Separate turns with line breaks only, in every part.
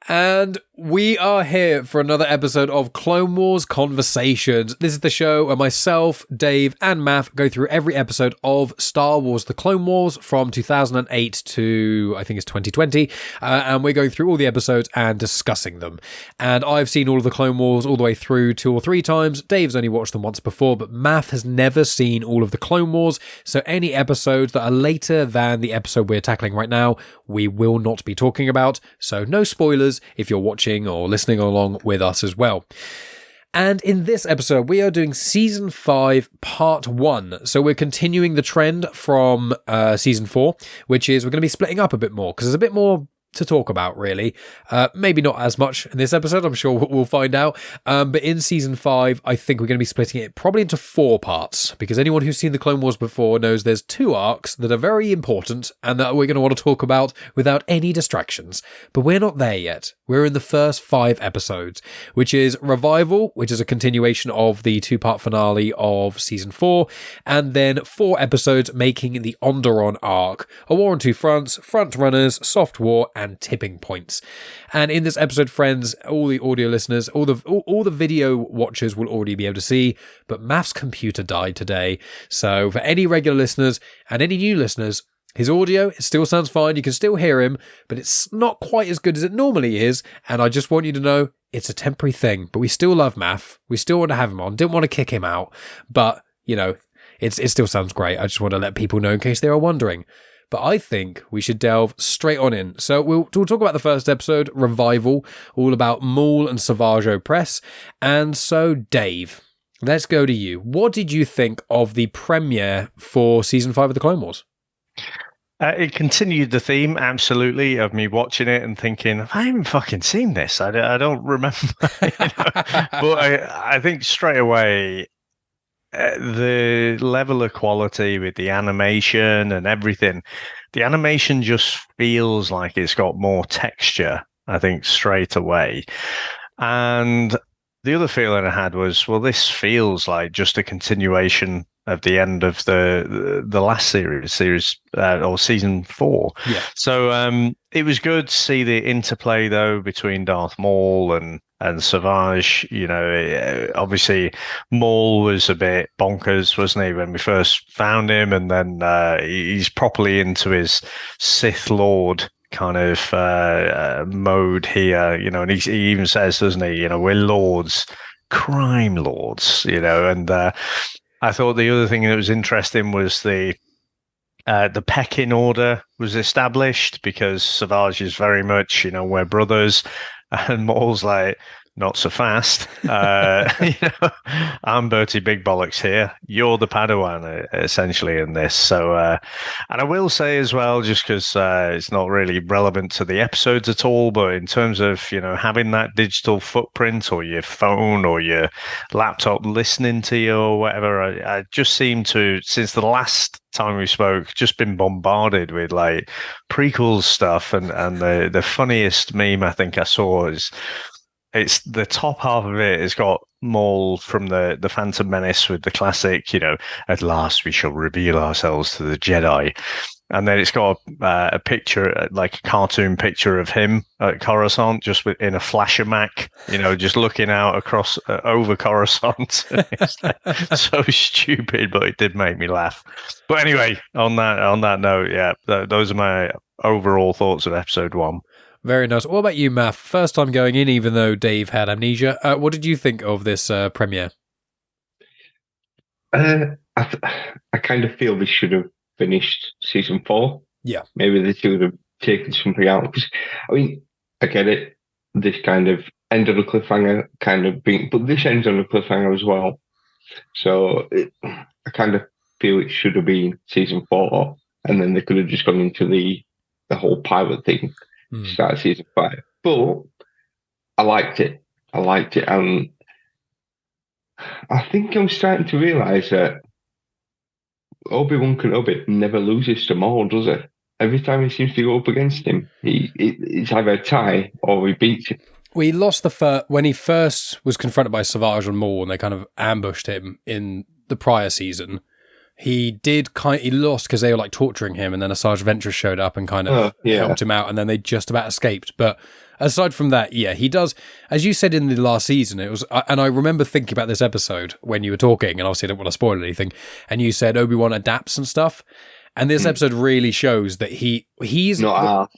And we are here for another episode of Clone Wars Conversations. This is the show where myself, Dave, and Maff go through every episode of Star Wars The Clone Wars from 2008 to, I think it's 2020. And we're going through all the episodes and discussing them. And I've seen all of the Clone Wars all the way through 2 or 3 times. Dave's only watched them once before, but Maff has never seen all of the Clone Wars. So any episodes that are later than the episode we're tackling right now, we will not be talking about. So no spoilers if you're watching or listening along with us as well. And in this episode, we are doing Season 5, Part 1. So we're continuing the trend from Season 4, which is we're going to be splitting up a bit more, because there's a bit more to talk about, really. Maybe not as much in this episode, I'm sure we'll find out. But in Season 5, I think we're going to be splitting it probably into 4 parts, because anyone who's seen the Clone Wars before knows there's 2 arcs that are very important and that we're going to want to talk about without any distractions. But we're not there yet. We're in the first 5 episodes, which is Revival, which is a continuation of the 2-part finale of Season 4, and then 4 episodes making the Onderon arc, A War on Two Fronts, Front Runners, Soft War, and Tipping Points. And in this episode, friends, all the audio listeners, all the video watchers will already be able to see, but Maff's computer died today. So for any regular listeners and any new listeners, his audio, it still sounds fine. You can still hear him, but it's not quite as good as it normally is. And I just want you to know it's a temporary thing, but we still love Maff. We still want to have him on. Didn't want to kick him out, but you know, it still sounds great. I just want to let people know in case they are wondering. But I think we should delve straight on in. So we'll talk about the first episode, Revival, all about Maul and Savage Opress. And so, Dave, let's go to you. What did you think of the premiere for Season 5 of The Clone Wars?
It continued the theme, absolutely, of me watching it and thinking, I haven't fucking seen this. I don't remember. But I think straight away, the level of quality with the animation and everything, the animation just feels like it's got more texture, I think, straight away. And the other feeling I had was, well, this feels like just a continuation of the end of the last series or Season 4.
Yeah.
So it was good to see the interplay, though, between Darth Maul and Savage. You know, obviously Maul was a bit bonkers, wasn't he, when we first found him, and then he's properly into his Sith Lord kind of mode here, you know, and he even says, doesn't he, you know, we're lords, crime lords, you know. And I thought the other thing that was interesting was the pecking order was established, because Savage is very much, you know, we're brothers, and Maul's like, not so fast. You know, I'm Bertie Big Bollocks here. You're the Padawan, essentially, in this. So, and I will say as well, just because it's not really relevant to the episodes at all, but in terms of, you know, having that digital footprint, or your phone or your laptop listening to you or whatever, I just seem to, since the last time we spoke, just been bombarded with like prequels stuff, and the funniest meme I think I saw is, it's the top half of it has got Maul from the Phantom Menace with the classic, you know, at last we shall reveal ourselves to the Jedi. And then it's got a picture, like a cartoon picture of him at Coruscant, just in a flasher Mac, you know, just looking out across over Coruscant. It's like, so stupid, but it did make me laugh. But anyway, on that note, yeah, those are my overall thoughts of episode 1.
Very nice. What about you, Maff? First time going in, even though Dave had amnesia. What did you think of this premiere?
I kind of feel they should have finished Season 4.
Yeah.
Maybe they should have taken something out. Because, I mean, I get it. This kind of end on a cliffhanger but this ends on a cliffhanger as well. So I kind of feel it should have been Season 4, and then they could have just gone into the whole pilot thing. Start Season 5, but I liked it, and I think I'm starting to realise that Obi-Wan Kenobi never loses to Maul, does it? Every time he seems to go up against him, it's either a tie or he beats him.
We lost when he first was confronted by Savage and Maul, and they kind of ambushed him in the prior season. He lost because they were like torturing him, and then Asajj Ventress showed up and kind of helped him out, and then they just about escaped. But Aside from that, yeah, he does. As you said in the last season, it was, and I remember thinking about this episode when you were talking, and obviously I don't want to spoil anything. And you said Obi-Wan adapts and stuff, and this episode really shows that he's
not.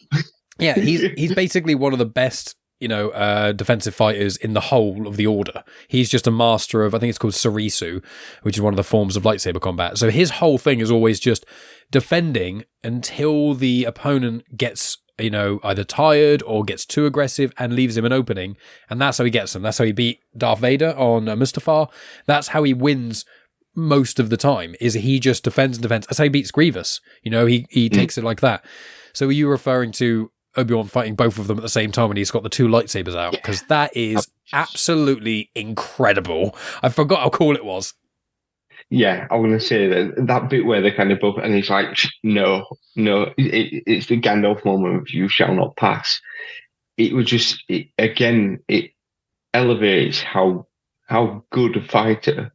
Yeah, he's basically one of the best, defensive fighters in the whole of the Order. He's just a master of, I think it's called Sarisu, which is one of the forms of lightsaber combat. So his whole thing is always just defending until the opponent gets, either tired or gets too aggressive and leaves him an opening. And that's how he gets them. That's how he beat Darth Vader on Mustafar. That's how he wins most of the time, is he just defends and defends. That's how he beats Grievous. He takes it like that. So are you referring to Obi-Wan fighting both of them at the same time when he's got the two lightsabers out? Because that is absolutely incredible. I forgot how cool it was.
Yeah, I'm going to say that bit where they're kind of both, and he's like, no, it's the Gandalf moment of you shall not pass. It was just, it elevates how good a fighter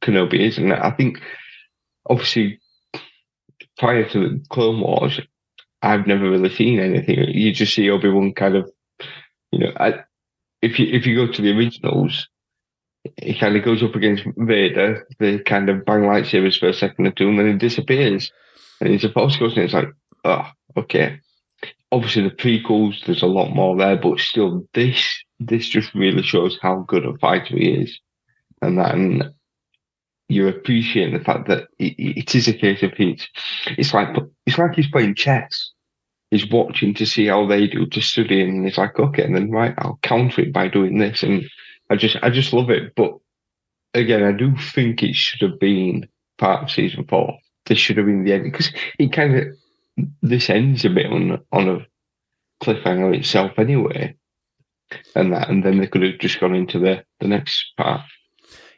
Kenobi is. And I think, obviously, prior to the Clone Wars, I've never really seen anything. You just see Obi-Wan kind of, if you go to the originals, he kind of goes up against Vader, they kind of bang lightsabers for a second or two, and then he disappears. And he's a Force Ghost, and it's like, oh, okay. Obviously, the prequels, there's a lot more there, but still, this just really shows how good a fighter he is. And you appreciate the fact that it is a case of it's like he's playing chess. He's watching to see how they do, to study, and he's like, okay, and then right, I'll counter it by doing this. And I just love it. But again, I do think it should have been part of season 4. This should have been the end, because this ends a bit on a cliffhanger itself anyway, and then they could have just gone into the next part.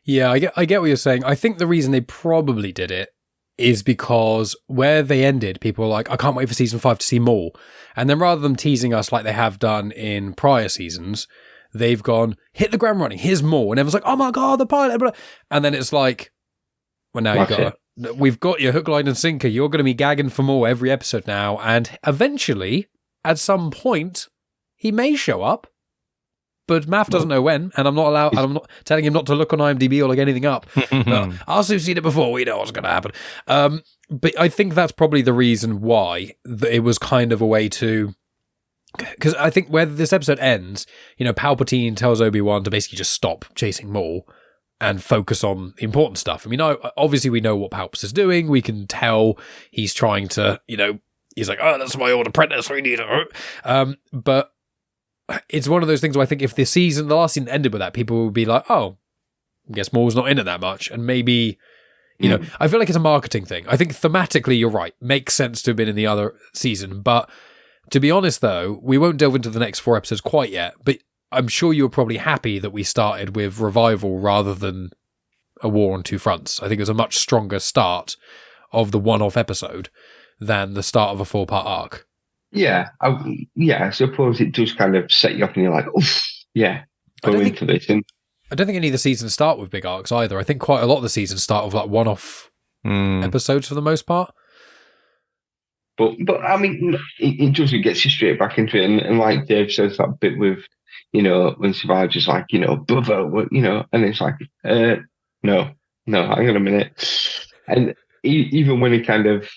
Yeah, I get what you're saying. I think the reason they probably did it is because where they ended, people were like, I can't wait for season 5 to see Maul. And then rather than teasing us like they have done in prior seasons, they've gone, hit the ground running, here's Maul. And everyone's like, oh my God, the pilot. Blah. And then it's like, well, now we've got your hook, line and sinker. You're going to be gagging for Maul every episode now. And eventually, at some point, he may show up. But Maff doesn't know when, and I'm not telling him not to look on IMDb or look anything up. Us who've seen it before, we know what's going to happen. But I think that's probably the reason why it was kind of a way to... Because I think where this episode ends, Palpatine tells Obi-Wan to basically just stop chasing Maul and focus on the important stuff. I mean, obviously we know what Palpatine is doing. We can tell he's trying to, he's like, oh, that's my old apprentice. We need it. But it's one of those things where I think if the last season ended with that, people would be like, oh, I guess Maul's not in it that much. And maybe, I feel like it's a marketing thing. I think thematically, you're right. Makes sense to have been in the other season. But to be honest, though, we won't delve into the next 4 episodes quite yet. But I'm sure you were probably happy that we started with Revival rather than a War on Two Fronts. I think it was a much stronger start of the one-off episode than the start of a 4-part arc.
Yeah, I suppose it does kind of set you up, and you're like, oof, yeah, go into this. And
I don't think any of the seasons start with big arcs either. I think quite a lot of the seasons start with like one-off episodes for the most part.
But I mean, it just gets you straight back into it, and like Dave says, that bit with, when Savage is like, brother, and it's like, no, hang on a minute, and even when he kind of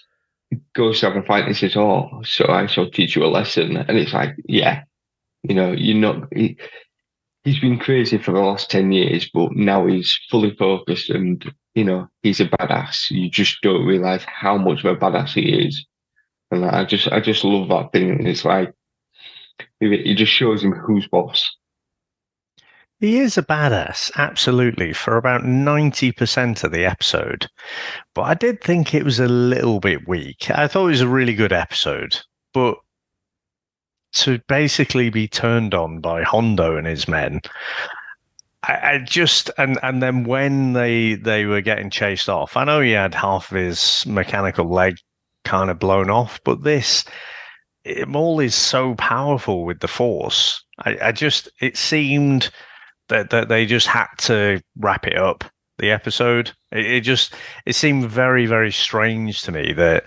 goes to have a fight and says, oh, so I shall teach you a lesson. And it's like, yeah, you're not... He's been crazy for the last 10 years, but now he's fully focused and, he's a badass. You just don't realise how much of a badass he is. And I just love that thing. And it's like, it just shows him who's boss.
He is a badass, absolutely, for about 90% of the episode. But I did think it was a little bit weak. I thought it was a really good episode. But to basically be turned on by Hondo and his men, I just... And then when they were getting chased off, I know he had half of his mechanical leg kind of blown off, but Maul is so powerful with the Force. It seemed... that they just had to wrap it up, the episode. It seemed very, very strange to me that,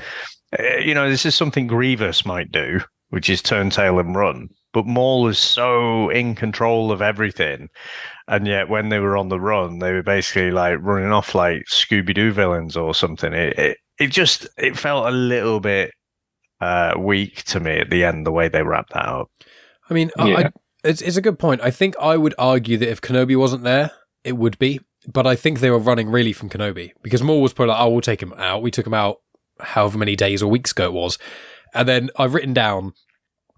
this is something Grievous might do, which is turn tail and run. but Maul is so in control of everything. And yet when they were on the run, they were basically like running off like Scooby-Doo villains or something. It felt a little bit weak to me at the end, the way they wrapped that up.
I mean, it's a good point. I think I would argue that if Kenobi wasn't there, it would be. But I think they were running really from Kenobi, because Maul was probably like, we'll take him out. We took him out however many days or weeks ago it was. And then I've written down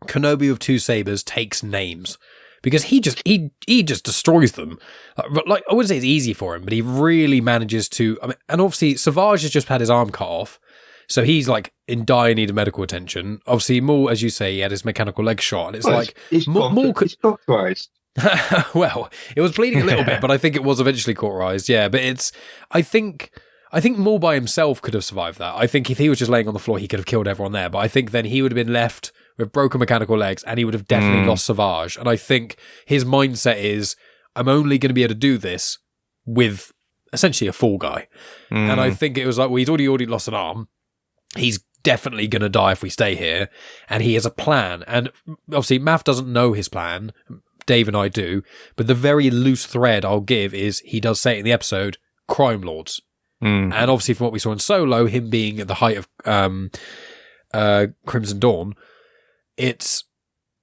Kenobi with 2 sabers takes names, because he just destroys them. Like, I wouldn't say it's easy for him, but he really manages to. I mean, and obviously Savage has just had his arm cut off, so he's like in dire need of medical attention. Obviously, Maul, as you say, he had his mechanical leg shot, and it's Maul could. Well, it was bleeding a little bit, but I think it was eventually cauterized. Yeah, but I think Maul by himself could have survived that. I think if he was just laying on the floor, he could have killed everyone there. But I think then he would have been left with broken mechanical legs, and he would have definitely lost Savage. And I think his mindset is, I'm only going to be able to do this with essentially a fall guy. And I think it was like, well, he's already lost an arm. He's definitely going to die if we stay here. And he has a plan. And obviously, Maff doesn't know his plan. Dave and I do. But the very loose thread I'll give is he does say it in the episode, crime lords. And obviously, from what we saw in Solo, him being at the height of Crimson Dawn,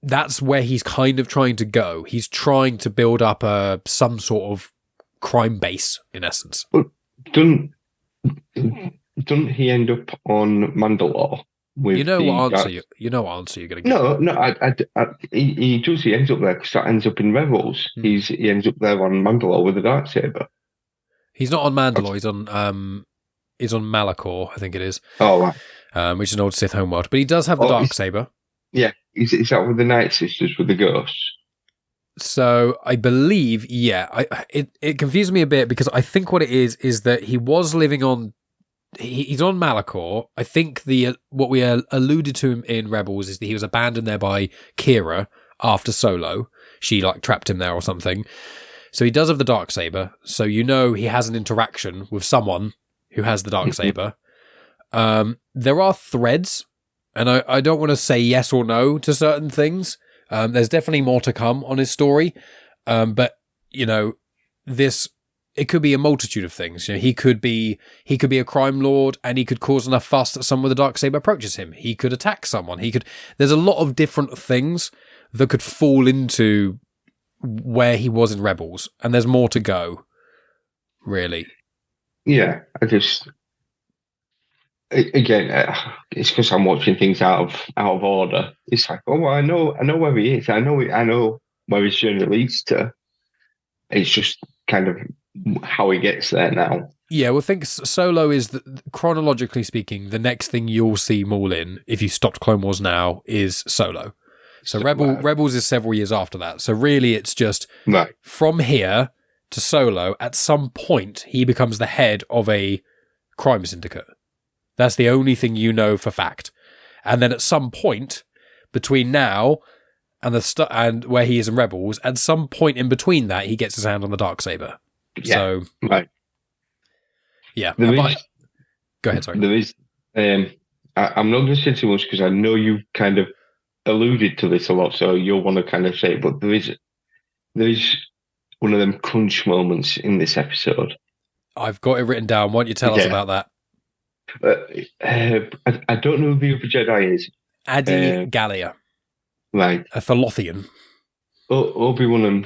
that's where he's kind of trying to go. He's trying to build up some sort of crime base, in essence.
But don't he end up on Mandalore? With
you know what answer you're going to get.
No, he does. He ends up there because that ends up in Rebels. He ends up there on Mandalore with a darksaber.
He's not on Mandalore. He's on Malachor, I think it is.
Oh,
right. Which is an old Sith homeworld. But he does have the darksaber.
Yeah, is that with the Night Sisters, with the ghosts?
So I believe, yeah. It confuses me a bit, because I think what it is that he was living on. He's on Malachor. I think what we alluded to him in Rebels is that he was abandoned there by Kira after Solo. She like trapped him there or something. So he does have the darksaber. So he has an interaction with someone who has the darksaber. There are threads, and I don't want to say yes or no to certain things. There's definitely more to come on his story. But it could be a multitude of things. He could be a crime lord, and he could cause enough fuss that someone with a darksaber approaches him. He could attack someone. There's a lot of different things that could fall into where he was in Rebels, and there's more to go, really.
Yeah, it's because I'm watching things out of order. It's like, well, I know where he is. I know where his journey leads to. It's just kind of how he gets there now.
Yeah, well, think Solo is, chronologically speaking, the next thing you'll see Maul in, if you stopped Clone Wars now, is Solo. So Rebels is several years after that. So really it's just from here to Solo, at some point he becomes the head of a crime syndicate. That's the only thing you know for fact. And then at some point between now and and where he is in Rebels, at some point in between that, he gets his hand on the darksaber.
Yeah,
so yeah. Go ahead, sorry.
There is I'm not going to say too much because I know you kind of alluded to this a lot, so you'll want to kind of say it, but there is one of them crunch moments in this episode.
I've got it written down. Why don't you tell us about that?
I don't know who the other Jedi is.
Adi Gallia.
Right.
A Thalothian.
Obi-Wan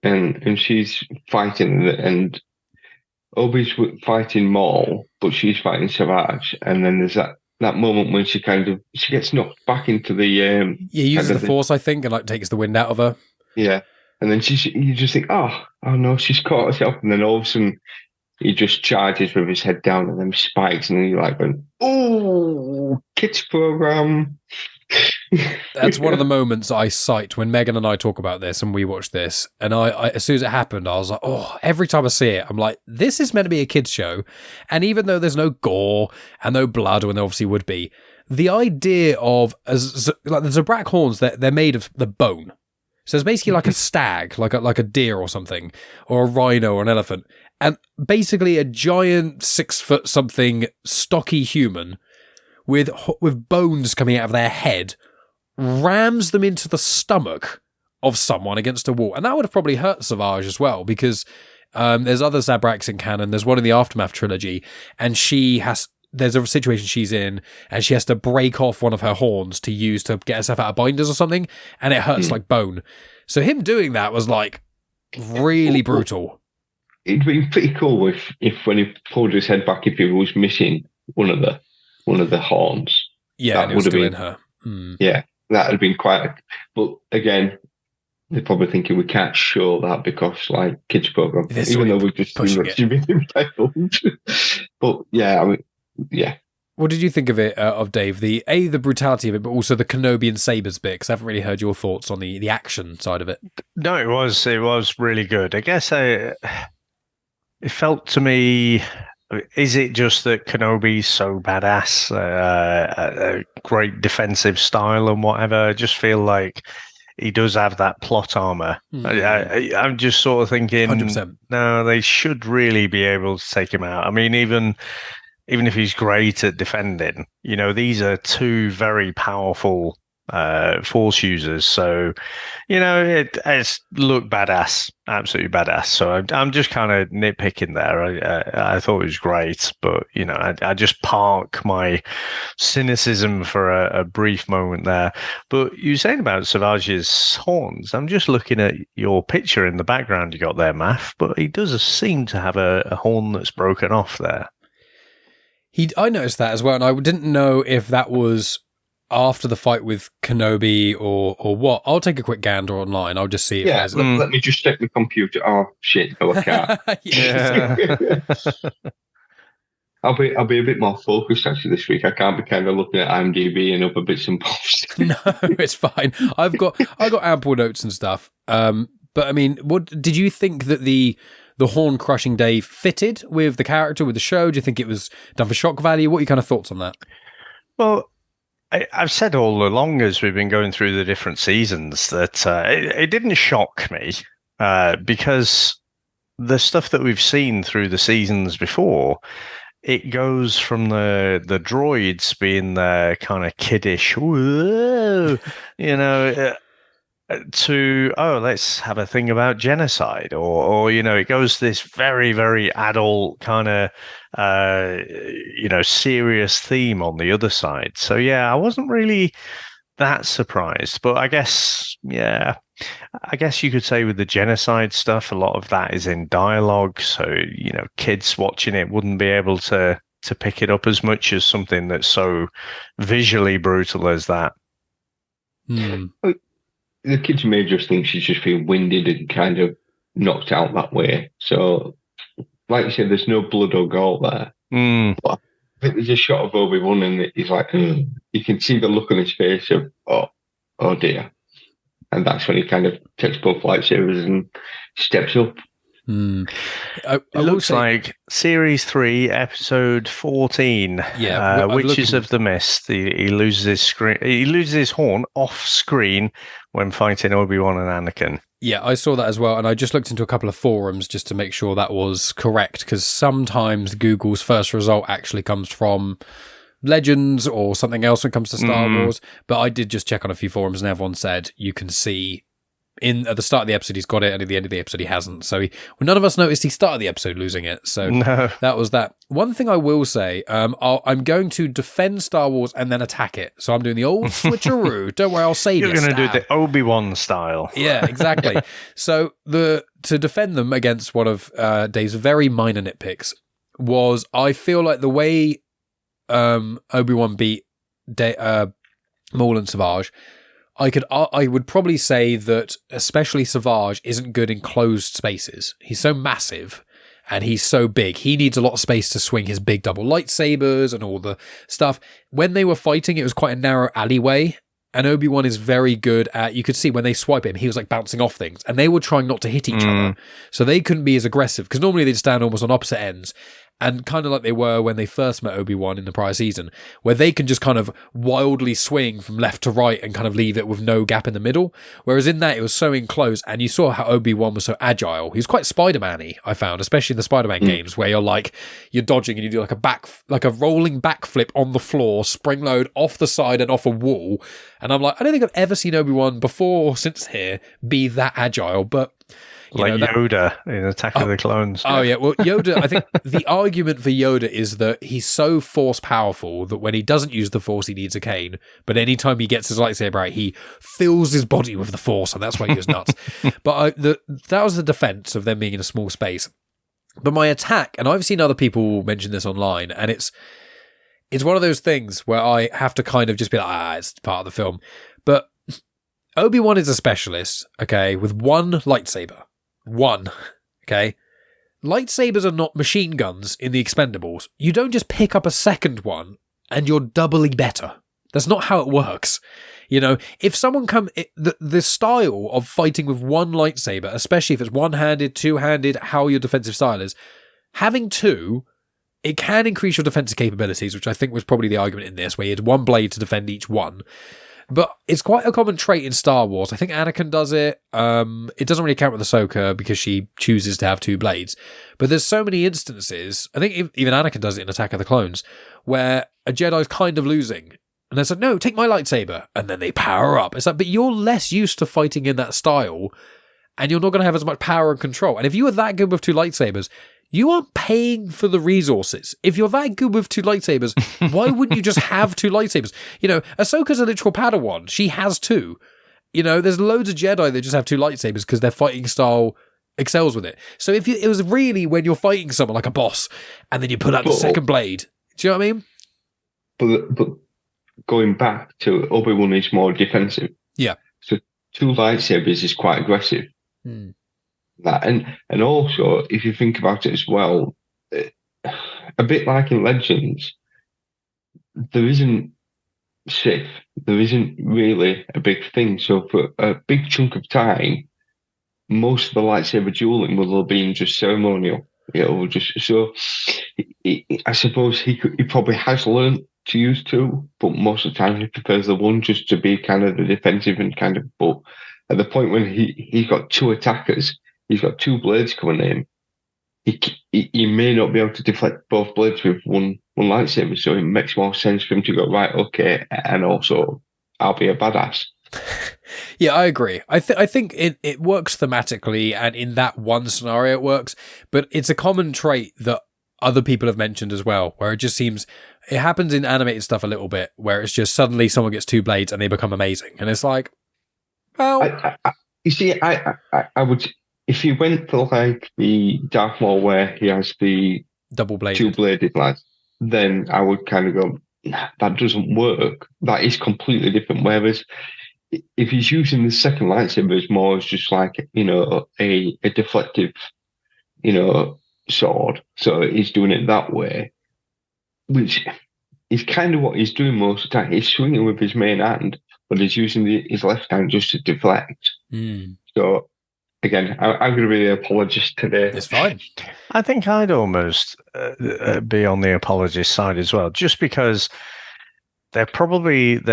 and she's fighting, and Obi's fighting Maul, but she's fighting Savage, and then there's that moment when she gets knocked back into the
uses the Force, I think, and like takes the wind out of her.
Yeah, and then you just think, oh no, she's caught herself, and then all of a sudden he just charges with his head down, and then spikes, and then you're like, oh, kids program.
That's one of the moments I cite when Megan and I talk about this and we watch this. And I as soon as it happened, I was like, oh, every time I see it, I'm like, this is meant to be a kid's show. And even though there's no gore and no blood, when there obviously would be, the idea of like the Zabrak horns, they're made of the bone. So it's basically like a stag, like a deer or something, or a rhino or an elephant. And basically a giant 6 foot something stocky human with bones coming out of their head rams them into the stomach of someone against a wall. And that would have probably hurt Savage as well, because there's other Zabraks in canon. There's one in the Aftermath trilogy, and there's a situation she's in, and she has to break off one of her horns to use to get herself out of binders or something, and it hurts like bone. So him doing that was like really brutal.
It'd been pretty cool if when he pulled his head back, if he was missing one of the horns.
Yeah,
that
and it was
would have
still
been
in her.
Yeah, that would have been quite. But again, they're probably thinking we can't show that because like kids program, even though we just seen that she's been impaled. But yeah, I mean, yeah.
What did you think of it, of Dave? The brutality of it, but also the Kenobi and sabers bit, because I haven't really heard your thoughts on the action side of it.
No, it was really good. I guess it felt to me, is it just that Kenobi's so badass, a great defensive style and whatever? I just feel like he does have that plot armor. I'm just sort of thinking,
100%.
No, they should really be able to take him out. I mean, even if he's great at defending, these are two very powerful Force users. So, it's looked badass, absolutely badass. So I'm just kind of nitpicking there. I thought it was great, but, I just park my cynicism for a brief moment there. But you were saying about Savage's horns. I'm just looking at your picture in the background you got there, Maff, but he does seem to have a horn that's broken off there.
I noticed that as well, and I didn't know if that was after the fight with Kenobi or what. I'll take a quick gander online. I'll just see if there's...
let me just check the computer. Oh, shit. No, I can't.
Yeah.
I'll be a bit more focused, actually, this week. I can't be kind of looking at IMDb and other bits and bobs.
No, it's fine. I've got ample notes and stuff. But, I mean, what did you think that the horn crushing Dave fitted with the character, with the show? Do you think it was done for shock value? What are your kind of thoughts on that?
Well, I've said all along as we've been going through the different seasons that it didn't shock me because the stuff that we've seen through the seasons before, it goes from the droids being the kind of kiddish, whoa, to, let's have a thing about genocide, or it goes this very, very adult kind of serious theme on the other side. So yeah, I wasn't really that surprised, but I guess you could say with the genocide stuff, a lot of that is in dialogue, so kids watching it wouldn't be able to pick it up as much as something that's so visually brutal as that.
The kids may just think she's just feeling winded and kind of knocked out that way. So, like you said, there's no blood or gore there. But I think there's a shot of Obi-Wan and he's like, you can see the look on his face of, oh dear. And that's when he kind of takes both lightsabers and steps up.
It looks like Series 3, Episode 14.
Yeah,
Witches of the Mist. He loses his horn off screen when fighting Obi-Wan and Anakin.
Yeah, I saw that as well, and I just looked into a couple of forums just to make sure that was correct, because sometimes Google's first result actually comes from Legends or something else when it comes to Star Wars. But I did just check on a few forums, and everyone said you can see at the start of the episode he's got it, and at the end of the episode he hasn't. So none of us noticed he started the episode losing it. So that was that. One thing I will say, I'm going to defend Star Wars and then attack it. So I'm doing the old switcheroo. Don't worry, I'll save you.
You're going to do the Obi-Wan style.
Yeah, exactly. So to defend them against one of Dave's very minor nitpicks was, I feel like the way Obi-Wan beat Maul and Savage, I would probably say that especially Savage isn't good in closed spaces. He's so massive and he's so big. He needs a lot of space to swing his big double lightsabers and all the stuff. When they were fighting, it was quite a narrow alleyway, and Obi-Wan is very good at, you could see when they swipe him, he was like bouncing off things, and they were trying not to hit each other. So they couldn't be as aggressive, because normally they'd stand almost on opposite ends. and kind of like they were when they first met Obi-Wan in the prior season, where they can just kind of wildly swing from left to right and kind of leave it with no gap in the middle. Whereas in that, it was so enclosed, and you saw how Obi-Wan was so agile. He was quite Spider-Man-y, I found, especially in the Spider-Man games, where you're dodging and you do like a rolling backflip on the floor, spring load off the side and off a wall. And I'm like, I don't think I've ever seen Obi-Wan before or since here be that agile, but
Yoda in Attack of the Clones.
Oh, yeah. Well, Yoda, I think the argument for Yoda is that he's so force powerful that when he doesn't use the force, he needs a cane. But anytime he gets his lightsaber out, he fills his body with the force, and that's why he goes nuts. But that was the defense of them being in a small space. But my attack, and I've seen other people mention this online, and it's one of those things where I have to kind of just be like, it's part of the film. But Obi-Wan is a specialist, okay, with one lightsaber. One, okay? Lightsabers are not machine guns in the Expendables. You don't just pick up a second one and you're doubly better. That's not how it works. You know, if someone the style of fighting with one lightsaber, especially if it's one-handed, two-handed, how your defensive style is, having two, it can increase your defensive capabilities, which I think was probably the argument in this, where you had one blade to defend each one. But it's quite a common trait in Star Wars. I think Anakin does it. It doesn't really count with Ahsoka because she chooses to have two blades. But there's so many instances, I think even Anakin does it in Attack of the Clones, where a Jedi's kind of losing. And they're like, no, take my lightsaber. And then they power up. It's like, but you're less used to fighting in that style, and you're not going to have as much power and control. And if you were that good with two lightsabers, you aren't paying for the resources. If you're that good with two lightsabers, why wouldn't you just have two lightsabers? You know, Ahsoka's a literal Padawan. She has two. You know, there's loads of Jedi that just have two lightsabers because their fighting style excels with it. So it was really when you're fighting someone like a boss, and then you put out the second blade. Do you know what I mean?
But going back to Obi-Wan is more defensive.
Yeah.
So two lightsabers is quite aggressive. That and also, if you think about it as well, a bit like in Legends, there isn't Sith. There isn't really a big thing. So for a big chunk of time, most of the lightsaber dueling will have been just ceremonial. You know, I suppose he probably has learned to use two, but most of the time he prefers the one just to be kind of the defensive and kind of. But at the point when he's got two attackers, he's got two blades coming in. He may not be able to deflect both blades with one lightsaber, so it makes more sense for him to go, right, okay, and also I'll be a badass.
Yeah, I agree. I think it works thematically, and in that one scenario it works, but it's a common trait that other people have mentioned as well, where it just seems it happens in animated stuff a little bit, where it's just suddenly someone gets two blades and they become amazing, and it's like, well,
you see, I would. If you went for like the Darth Maul where he has the
double-bladed,
two-bladed lads, then I would kind of go, nah, that doesn't work. That is completely different. Whereas if he's using the second lightsaber as more as just like, you know, a deflective, you know, sword, so he's doing it that way, which is kind of what he's doing most of the time. He's swinging with his main hand, but he's using his left hand just to deflect. So, again, I'm going to be the apologist today.
It's fine.
I think I'd almost be on the apologist side as well, just because they're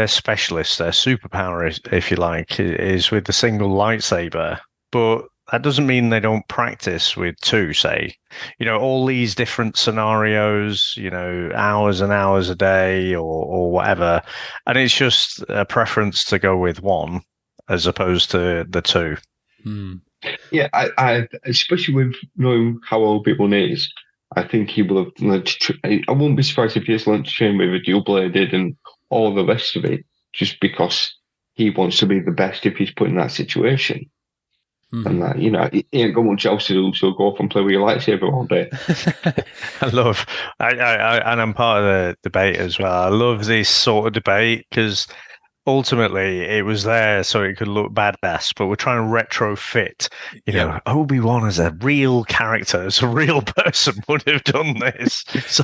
specialists, their superpower, if you like, is with the single lightsaber, but that doesn't mean they don't practice with two, say. You know, all these different scenarios, you know, hours and hours a day or whatever, and it's just a preference to go with one as opposed to the two.
Yeah, I especially with knowing how Obi-Wan is, I think he will have learned to I won't be surprised if he has learned to train with a dual-bladed and all the rest of it, just because he wants to be the best if he's put in that situation. And that, you know, he ain't got much else to do, so go off and play with your lightsaber all day.
And I'm part of the debate as well. I love this sort of debate because ultimately it was there so it could look badass, but we're trying to retrofit, you know, Obi-Wan as a real character, as a real person would have done this. So,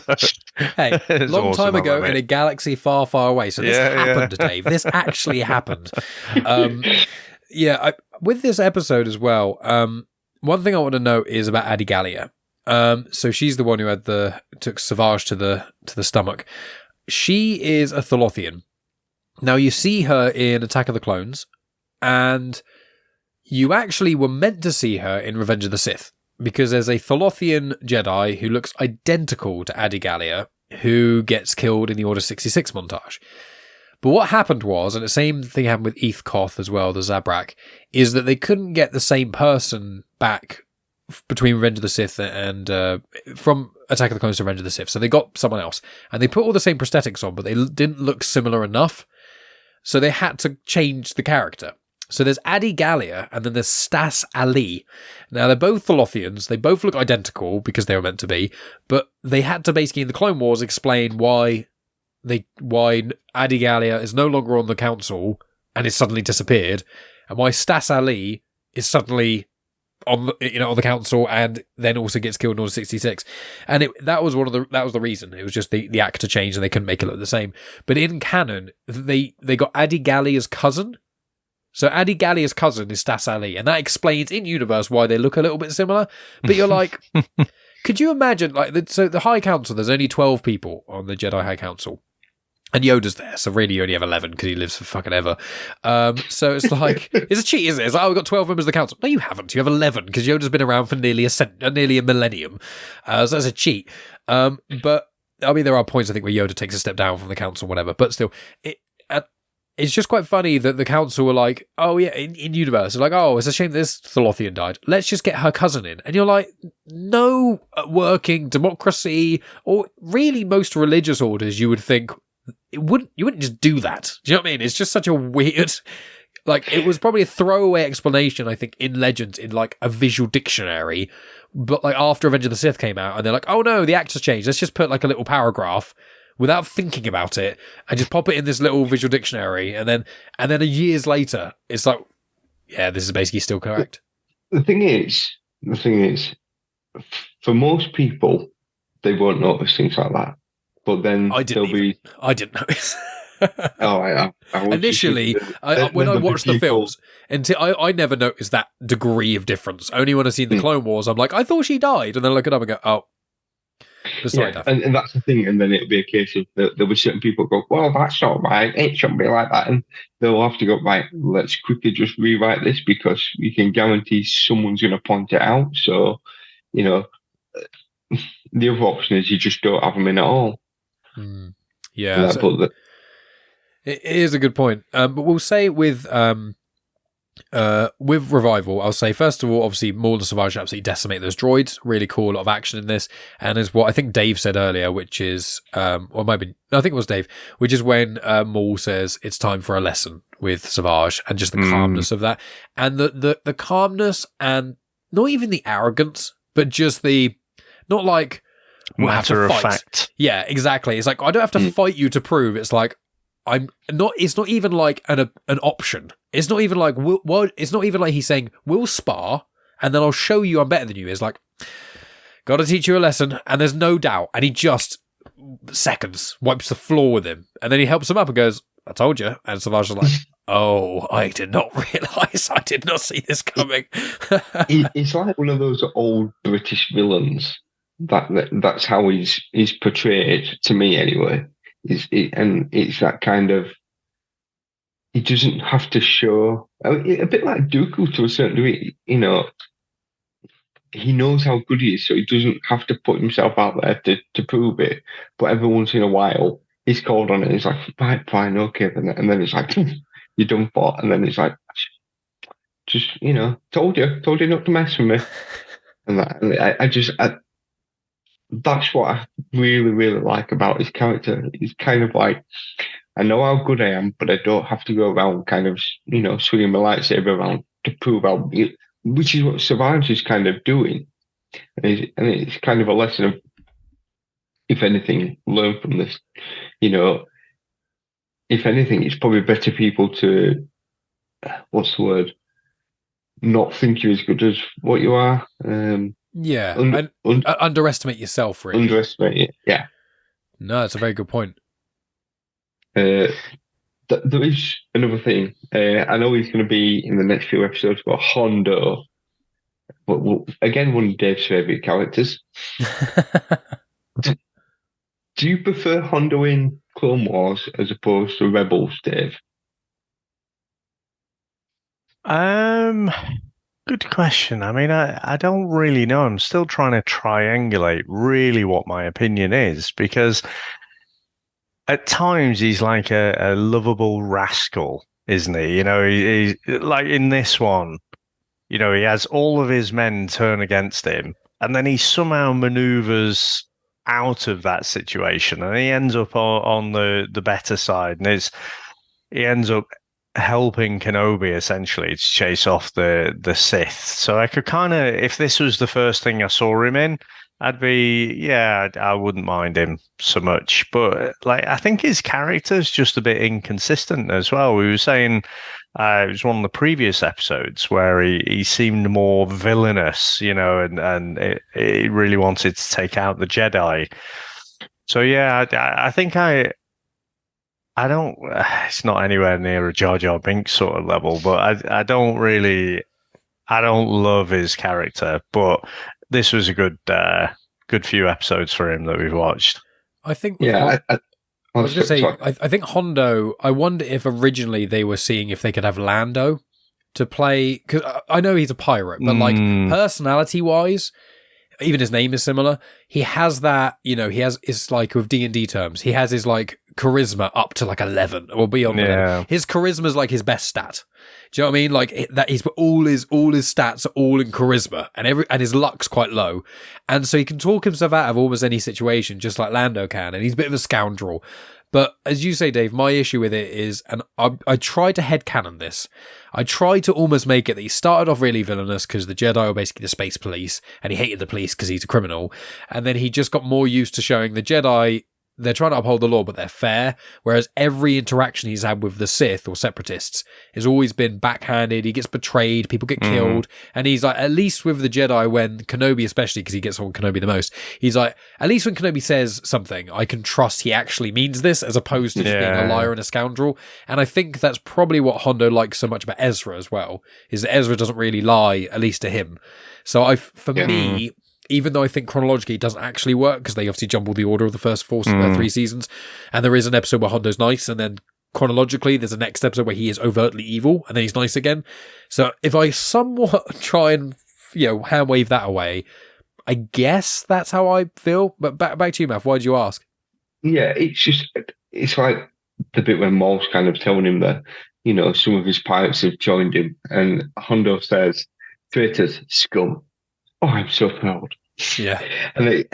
hey, long time ago in a galaxy far, far away. So this happened, Dave. This actually happened. With this episode as well, one thing I want to note is about Adi Gallia. So she's the one who took Savage to the stomach. She is a Thalothian. Now you see her in Attack of the Clones, and you actually were meant to see her in Revenge of the Sith, because there's a Thalothian Jedi who looks identical to Adi Gallia, who gets killed in the Order 66 montage. But what happened was, and the same thing happened with Eth Koth as well, the Zabrak, is that they couldn't get the same person back between Revenge of the Sith and from Attack of the Clones to Revenge of the Sith. So they got someone else, and they put all the same prosthetics on, but they didn't look similar enough. So they had to change the character. So there's Adi Gallia, and then there's Stas Ali. Now, they're both Thalothians. They both look identical because they were meant to be, but they had to basically, in the Clone Wars, explain why Adi Gallia is no longer on the council and has suddenly disappeared, and why Stas Ali is suddenly on the council and then also gets killed in Order 66. And that was the reason. It was just the actor changed and they couldn't make it look the same. But in canon, they got Adi Gallia's cousin. So Adi Gallia's cousin is Stas Ali, and that explains in universe why they look a little bit similar. But you're like, could you imagine, so the High Council, there's only 12 people on the Jedi High Council, and Yoda's there, so really you only have 11 because he lives for fucking ever. So it's like, it's a cheat, isn't it? It's like, we've got 12 members of the council. No, you haven't. You have 11 because Yoda's been around for nearly a millennium. So that's a cheat. But I mean, there are points I think where Yoda takes a step down from the council, whatever. But still, it's just quite funny that the council were like, oh yeah, in universe, they're like, oh, it's a shame this Thalothian died. Let's just get her cousin in. And you're like, no working democracy, or really most religious orders, you would think, you wouldn't just do that. Do you know what I mean? It's just such a weird, it was probably a throwaway explanation, I think, in Legends, in a visual dictionary. But after Revenge of the Sith came out, and they're like, oh no, the actors changed. Let's just put a little paragraph without thinking about it and just pop it in this little visual dictionary. And then years later, it's like, yeah, this is basically still correct.
The thing is, for most people, they won't notice things like that. But then I didn't
notice.
I
initially, when I watched the films, until I never noticed that degree of difference. Only when I seen the Clone Wars, I'm like, I thought she died, and then I look it up and go, oh.
Yeah, and that's the thing, and then it'll be a case of there were certain people go, well, that's not right, it shouldn't be like that, and they'll have to go, right, let's quickly just rewrite this because you can guarantee someone's going to point it out. So, the other option is you just don't have them in at all.
Yeah, it is a good point. But we'll say with Revival, I'll say, first of all, obviously, Maul and Savage absolutely decimate those droids. Really cool, a lot of action in this. And is what I think Dave said earlier, which is, I think it was Dave, which is when Maul says it's time for a lesson with Savage, and just the calmness of that. And the calmness, and not even the arrogance, but just not like, we'll have to fight. Fact. Yeah, exactly. It's like, I don't have to fight you to prove. It's like, it's not even like an option. It's not even like, it's not even like he's saying, we'll spar, and then I'll show you I'm better than you. It's like, got to teach you a lesson, and there's no doubt. And he just, seconds, wipes the floor with him. And then he helps him up and goes, I told you. And Savage is like, oh, I did not realise. I did not see this coming.
It's like one of those old British villains. That's how he's portrayed, to me anyway. And it's that kind of, he doesn't have to show, a bit like Dooku to a certain degree, he knows how good he is, so he doesn't have to put himself out there to prove it. But every once in a while, he's called on it, and he's like, right, fine, okay. And then it's like, you're done for. And then it's like, just, told you not to mess with me. And that's what I really, really like about his character. He's kind of like, I know how good I am, but I don't have to go around kind of, swinging my lightsaber around to prove how, which is what Savage is kind of doing. And it's kind of a lesson of, if anything, learn from this. If anything, it's probably better people to, what's the word? Not think you're as good as what you are.
Underestimate yourself, really.
Underestimate it, yeah.
No, it's a very good point.
There is another thing. I know he's going to be in the next few episodes, but Hondo, but again, one of Dave's favourite characters. Do you prefer Hondo in Clone Wars as opposed to Rebels, Dave?
Good question. I mean, I don't really know. I'm still trying to triangulate really what my opinion is, because at times he's like a lovable rascal, isn't he? You know, he's like in this one, you know, he has all of his men turn against him, and then he somehow maneuvers out of that situation, and he ends up on the better side, and he ends up helping Kenobi essentially to chase off the Sith. So I could kind of, if this was the first thing I saw him in, I'd be, yeah, I wouldn't mind him so much. But like, I think his character's just a bit inconsistent as well. We were saying it was one of the previous episodes where he seemed more villainous, you know, and he really wanted to take out the Jedi. So yeah, I think I don't. It's not anywhere near a Jar Jar Binks sort of level, but I don't love his character. But this was a good few episodes for him that we've watched.
I think.
Yeah,
I was going to say, I think Hondo. I wonder if originally they were seeing if they could have Lando to play, because I know he's a pirate, but like personality-wise, even his name is similar. He has that, you know, it's like with D&D terms, he has his like charisma up to like 11 or beyond 11. His charisma is like his best stat. Do you know what I mean? Like that he's all his stats are all in charisma, and his luck's quite low. And so he can talk himself out of almost any situation, just like Lando can, and he's a bit of a scoundrel. But as you say, Dave, my issue with it is, and I tried to headcanon this. I tried to almost make it that he started off really villainous because the Jedi were basically the space police, and he hated the police because he's a criminal. And then he just got more used to showing the Jedi, they're trying to uphold the law, but they're fair. Whereas every interaction he's had with the Sith or Separatists has always been backhanded. He gets betrayed, people get killed. And he's like, at least with the Jedi, when Kenobi, especially because he gets on Kenobi the most, he's like, at least when Kenobi says something, I can trust he actually means this, as opposed to just being a liar and a scoundrel. And I think that's probably what Hondo likes so much about Ezra as well, is that Ezra doesn't really lie, at least to him. So for me, even though I think chronologically it doesn't actually work, because they obviously jumble the order of the first 3 seasons, and there is an episode where Hondo's nice, and then chronologically there's a next episode where he is overtly evil, and then he's nice again. So if I somewhat try and, you know, hand wave that away, I guess that's how I feel. But back to you, Maff, why did you ask?
Yeah, it's like the bit when Maul's kind of telling him that, you know, some of his pirates have joined him, and Hondo says, traitors, scum. Oh, I'm so proud.
Yeah.
And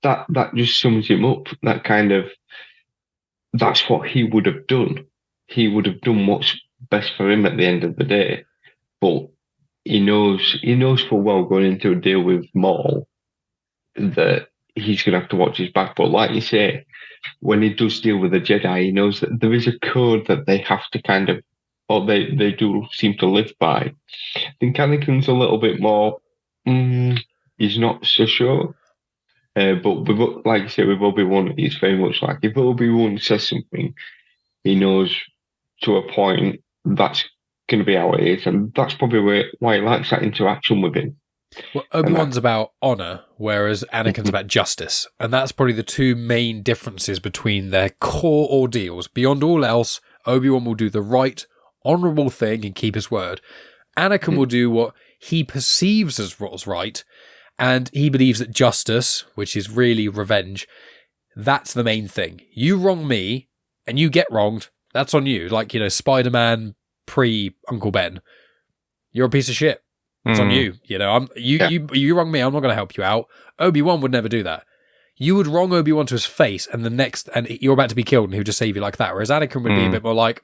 that just sums him up. That's what he would have done. He would have done what's best for him at the end of the day. But he knows full well going into a deal with Maul that he's going to have to watch his back. But like you say, when he does deal with the Jedi, he knows that there is a code that they have to kind of, or they do seem to live by. I think Anakin's a little bit more, he's not so sure. But like I said, with Obi-Wan, it's very much like, if Obi-Wan says something, he knows to a point that's going to be how it is. And that's probably why he likes that interaction with him.
Well, Obi-Wan's about honor, whereas Anakin's about justice. And that's probably the two main differences between their core ordeals. Beyond all else, Obi-Wan will do the right, honorable thing and keep his word. Anakin will do what he perceives as what's right, and he believes that justice, which is really revenge, that's the main thing. You wrong me, and you get wronged, that's on you. Like, you know, Spider-Man pre-Uncle Ben. You're a piece of shit. It's on you. You know, you wrong me, I'm not going to help you out. Obi-Wan would never do that. You would wrong Obi-Wan to his face, and you're about to be killed, and he would just save you like that. Whereas Anakin would be a bit more like,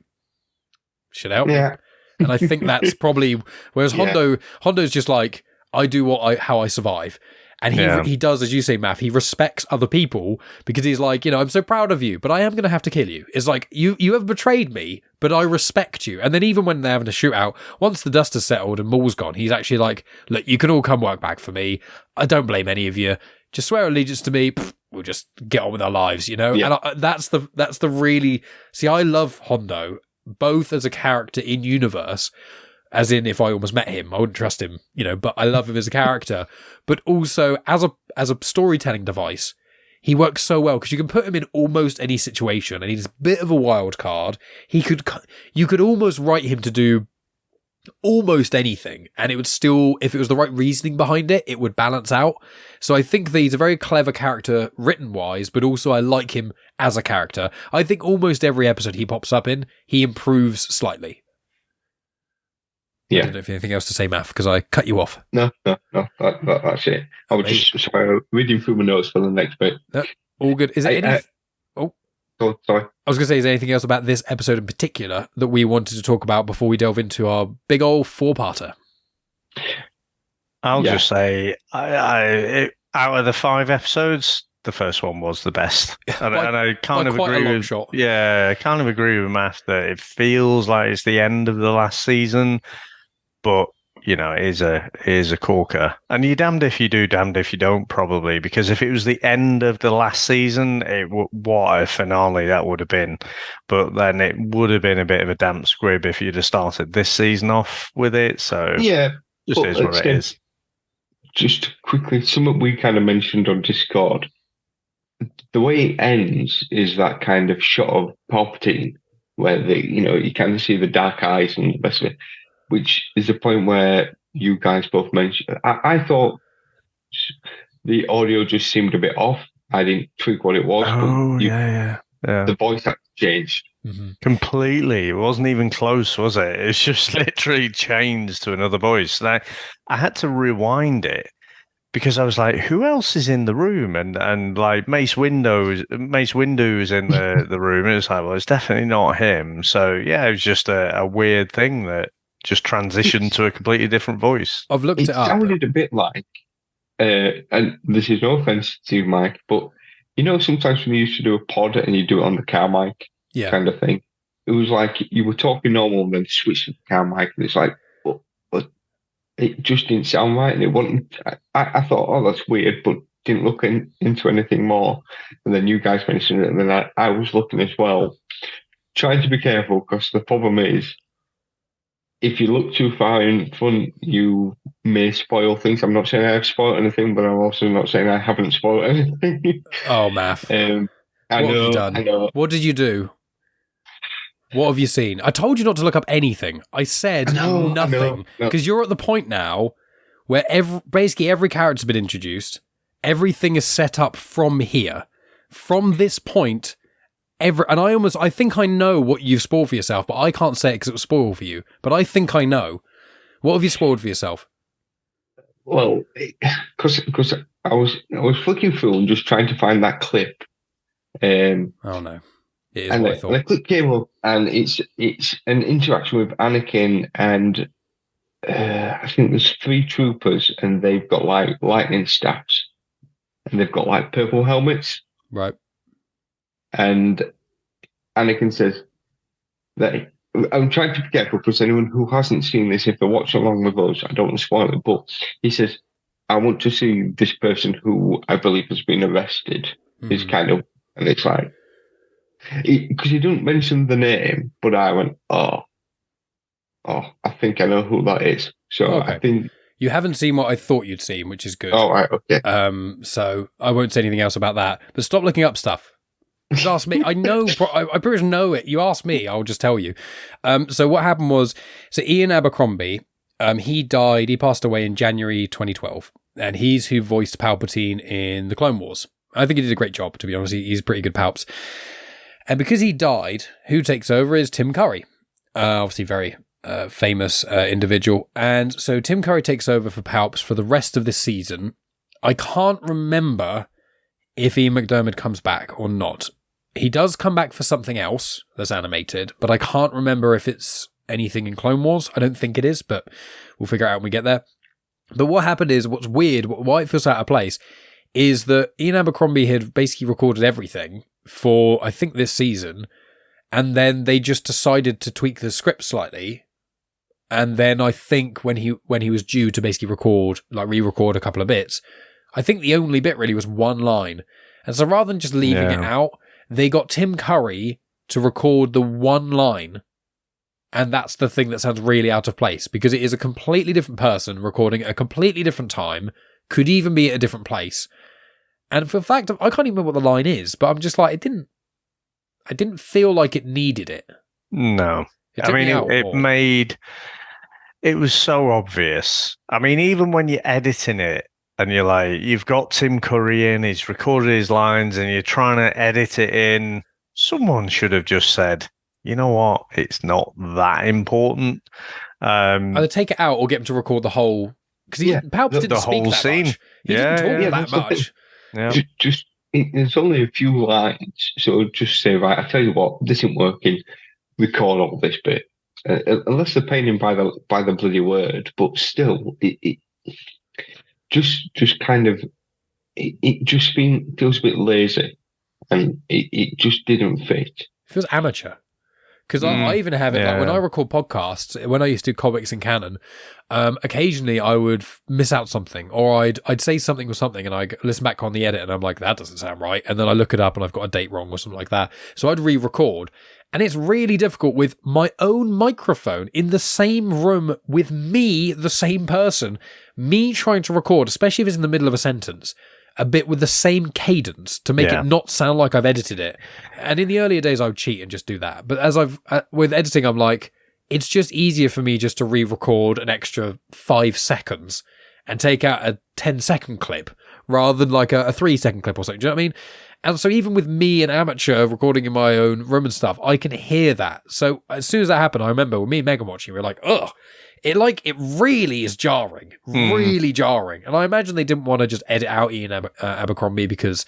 should help me. And I think that's probably, whereas Hondo's just like, I do how I survive. And he does, as you say, Maff, he respects other people because he's like, you know, I'm so proud of you, but I am going to have to kill you. It's like, you have betrayed me, but I respect you. And then even when they're having a shootout, once the dust has settled and Maul's gone, he's actually like, look, you can all come work back for me. I don't blame any of you. Just swear allegiance to me. We'll just get on with our lives, you know? Yeah. And that's the really... See, I love Hondo, both as a character in universe, As in, if I almost met him, I wouldn't trust him, but I love him as a character. But also, as a storytelling device, he works so well because you can put him in almost any situation, and he's a bit of a wild card. You could almost write him to do almost anything, and it would still, if it was the right reasoning behind it, it would balance out. So I think that he's a very clever character written wise, but also I like him as a character. I think almost every episode he pops up in, he improves slightly.
Yeah.
I don't know if you have anything else to say, Maff, because I cut you off.
No, that's it. I was just reading through my notes for the next bit.
No, all good. Is there any...
Oh, sorry.
I was going to say, is there anything else about this episode in particular that we wanted to talk about before we delve into our big old four-parter?
I'll just say, out of the 5 episodes, the first one was the best, and I kind of agree with. Yeah, I kind of agree with Matt that it feels like it's the end of the last season, but it is a corker, and you're damned if you do, damned if you don't, probably, because if it was the end of the last season, what a finale that would have been. But then it would have been a bit of a damp squib if you'd have started this season off with it. So
yeah,
just is what it is.
Just quickly, something we kind of mentioned on Discord. The way it ends is that kind of shot of Palpatine, where you kind of see the dark eyes and the rest of it, which is the point where you guys both mentioned. I thought the audio just seemed a bit off. I didn't tweak what it was.
Oh, yeah.
The voice actor changed.
Mm-hmm.
Completely. It wasn't even close, was it? It's just literally changed to another voice. And I had to rewind it because I was like, who else is in the room? And like Mace Windu is in the room. It was like, well, it's definitely not him. So yeah, it was just a weird thing that just transitioned to a completely different voice.
I've looked it up.
It sounded a bit like, and this is no offense to you, Mike, but sometimes when you used to do a pod and you do it on the car mic, kind of thing, it was like you were talking normal and then switched to the car mic, and it's like, but it just didn't sound right, and it wasn't. I thought, oh, that's weird, but didn't look into anything more. And then you guys mentioned it, and then I was looking as well, trying to be careful, because the problem is, if you look too far in front, you may spoil things. I'm not saying I've spoiled anything, but I'm also not saying I haven't spoiled anything.
Oh, Maff. What have you done?
I know.
What did you do? What have you seen? I told you not to look up anything. I said nothing. Because you're at the point now where basically every character's been introduced. Everything is set up from here. From this point... And I think I know what you've spoiled for yourself, but I can't say it because it was spoiled for you. But I think I know. What have you spoiled for yourself?
Well, because I was flicking through and just trying to find that clip.
Oh no, it is what I thought.
The clip came up, and it's an interaction with Anakin and I think there's 3 troopers, and they've got like lightning staffs, and they've got like purple helmets.
Right. And
Anakin says that I'm trying to be careful because anyone who hasn't seen this, if they watch along with us, I don't want to spoil it, but he says, I want to see this person who I believe has been arrested. Is kind of, and it's like, because he didn't mention the name, but I went, oh, I think I know who that is. So okay. I think
you haven't seen what I thought you'd seen, which is good.
Oh, right, okay.
So I won't say anything else about that. But stop looking up stuff. Just ask me. I know. I pretty much know it. You ask me, I'll just tell you. So what happened was, Ian Abercrombie, he died. He passed away in January 2012, and he's who voiced Palpatine in the Clone Wars. I think he did a great job. To be honest, he's pretty good Palps. And because he died, who takes over is Tim Curry. Obviously, very famous individual. And so Tim Curry takes over for Palps for the rest of this season. I can't remember if Ian McDiarmid comes back or not. He does come back for something else that's animated, but I can't remember if it's anything in Clone Wars. I don't think it is, but we'll figure it out when we get there. But what happened is, what's weird, why it feels out of place, is that Ian Abercrombie had basically recorded everything for, I think, this season, and then they just decided to tweak the script slightly. And then I think when he was due to basically re-record a couple of bits, I think the only bit really was one line. And so rather than just leaving it out, they got Tim Curry to record the one line And that's the thing that sounds really out of place, because it is a completely different person recording at a completely different time, could even be at a different place. And for the fact of, I can't even remember what the line is, but I'm just like, I didn't feel like it needed it.
No.
It
was so obvious. I mean, even when you're editing it and you're like, you've got Tim Curry in, he's recorded his lines and you're trying to edit it in, someone should have just said, you know what, it's not that important.
Either take it out or get him to record the whole, because Palps didn't speak that
scene.
Much. He didn't talk that much.
Yeah. There's only a few lines, so just say, right, I tell you what, this isn't working, record all this bit. Unless they're paying him by the bloody word, but still, it just kind of, it just feels a bit lazy, and it just didn't fit.
It feels amateur. Because I even have it, like when I record podcasts, when I used to do comics in canon, occasionally I would miss out something, or I'd say something or something, and I listen back on the edit, and I'm like, that doesn't sound right. And then I look it up, and I've got a date wrong or something like that. So I'd re-record. And it's really difficult with my own microphone in the same room with me, the same person, me trying to record, especially if it's in the middle of a sentence, a bit with the same cadence to make it not sound like I've edited it. And in the earlier days, I would cheat and just do that. But as with editing, I'm like, it's just easier for me just to re-record an extra 5 seconds and take out a 10-second clip rather than like a 3-second clip or something. Do you know what I mean? And so even with me, an amateur, recording in my own room and stuff, I can hear that. So as soon as that happened, I remember with me and Megan watching, we were like, ugh. It really is jarring, really jarring. And I imagine they didn't want to just edit out Ian Abercrombie because,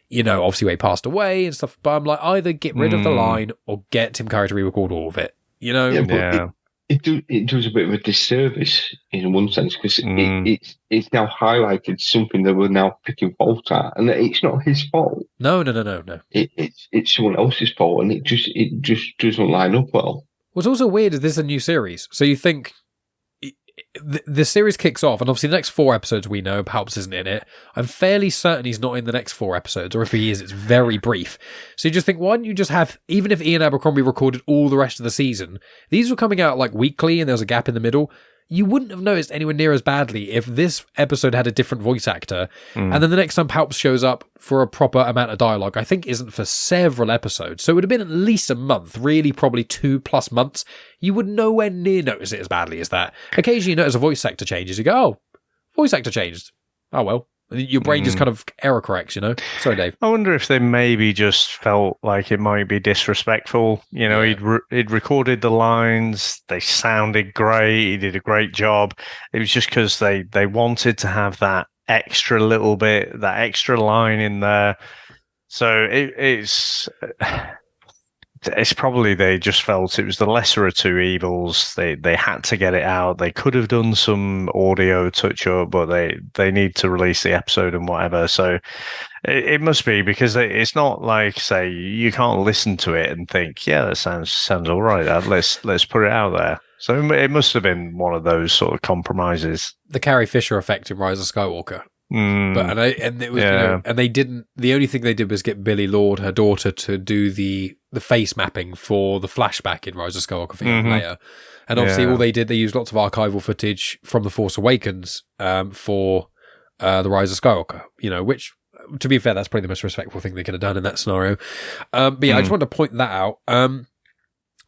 you know, obviously he passed away and stuff. But I'm like, either get rid of the line or get Tim Curry to re-record all of it. You know?
Yeah, it does a bit of a disservice in one sense, because it's now highlighted something that we're now picking fault at, and it's not his fault.
No.
It's someone else's fault, and it just doesn't line up well.
What's also weird is this is a new series, so you think the series kicks off, and obviously the next 4 episodes we know Palps isn't in it. I'm fairly certain he's not in the next 4 episodes, or if he is, it's very brief. So you just think, why don't you just have, even if Ian Abercrombie recorded all the rest of the season, these were coming out like weekly and there was a gap in the middle, you wouldn't have noticed anywhere near as badly if this episode had a different voice actor, and then the next time Palps shows up for a proper amount of dialogue, I think isn't for several episodes. So it would have been at least a month, really probably 2+ months. You would nowhere near notice it as badly as that. Occasionally you notice a voice actor changes, you go, oh, voice actor changed. Oh well. Your brain just kind of error corrects, you know? Sorry, Dave.
I wonder if they maybe just felt like it might be disrespectful. You know, he'd recorded the lines. They sounded great. He did a great job. It was just because they wanted to have that extra little bit, that extra line in there. So it's probably they just felt it was the lesser of two evils. They had to get it out. They could have done some audio touch up, but they need to release the episode and whatever. So it must be, because it's not like, say, you can't listen to it and think, yeah, that sounds all right. Let's put it out there. So it must have been one of those sort of compromises.
The Carrie Fisher effect in Rise of Skywalker. But it was, you know, and they didn't. The only thing they did was get Billie Lourd, her daughter, to do the face mapping for the flashback in Rise of Skywalker for later. And obviously, all they did, they used lots of archival footage from The Force Awakens for the Rise of Skywalker. You know, which, to be fair, that's probably the most respectful thing they could have done in that scenario. But yeah, I just wanted to point that out.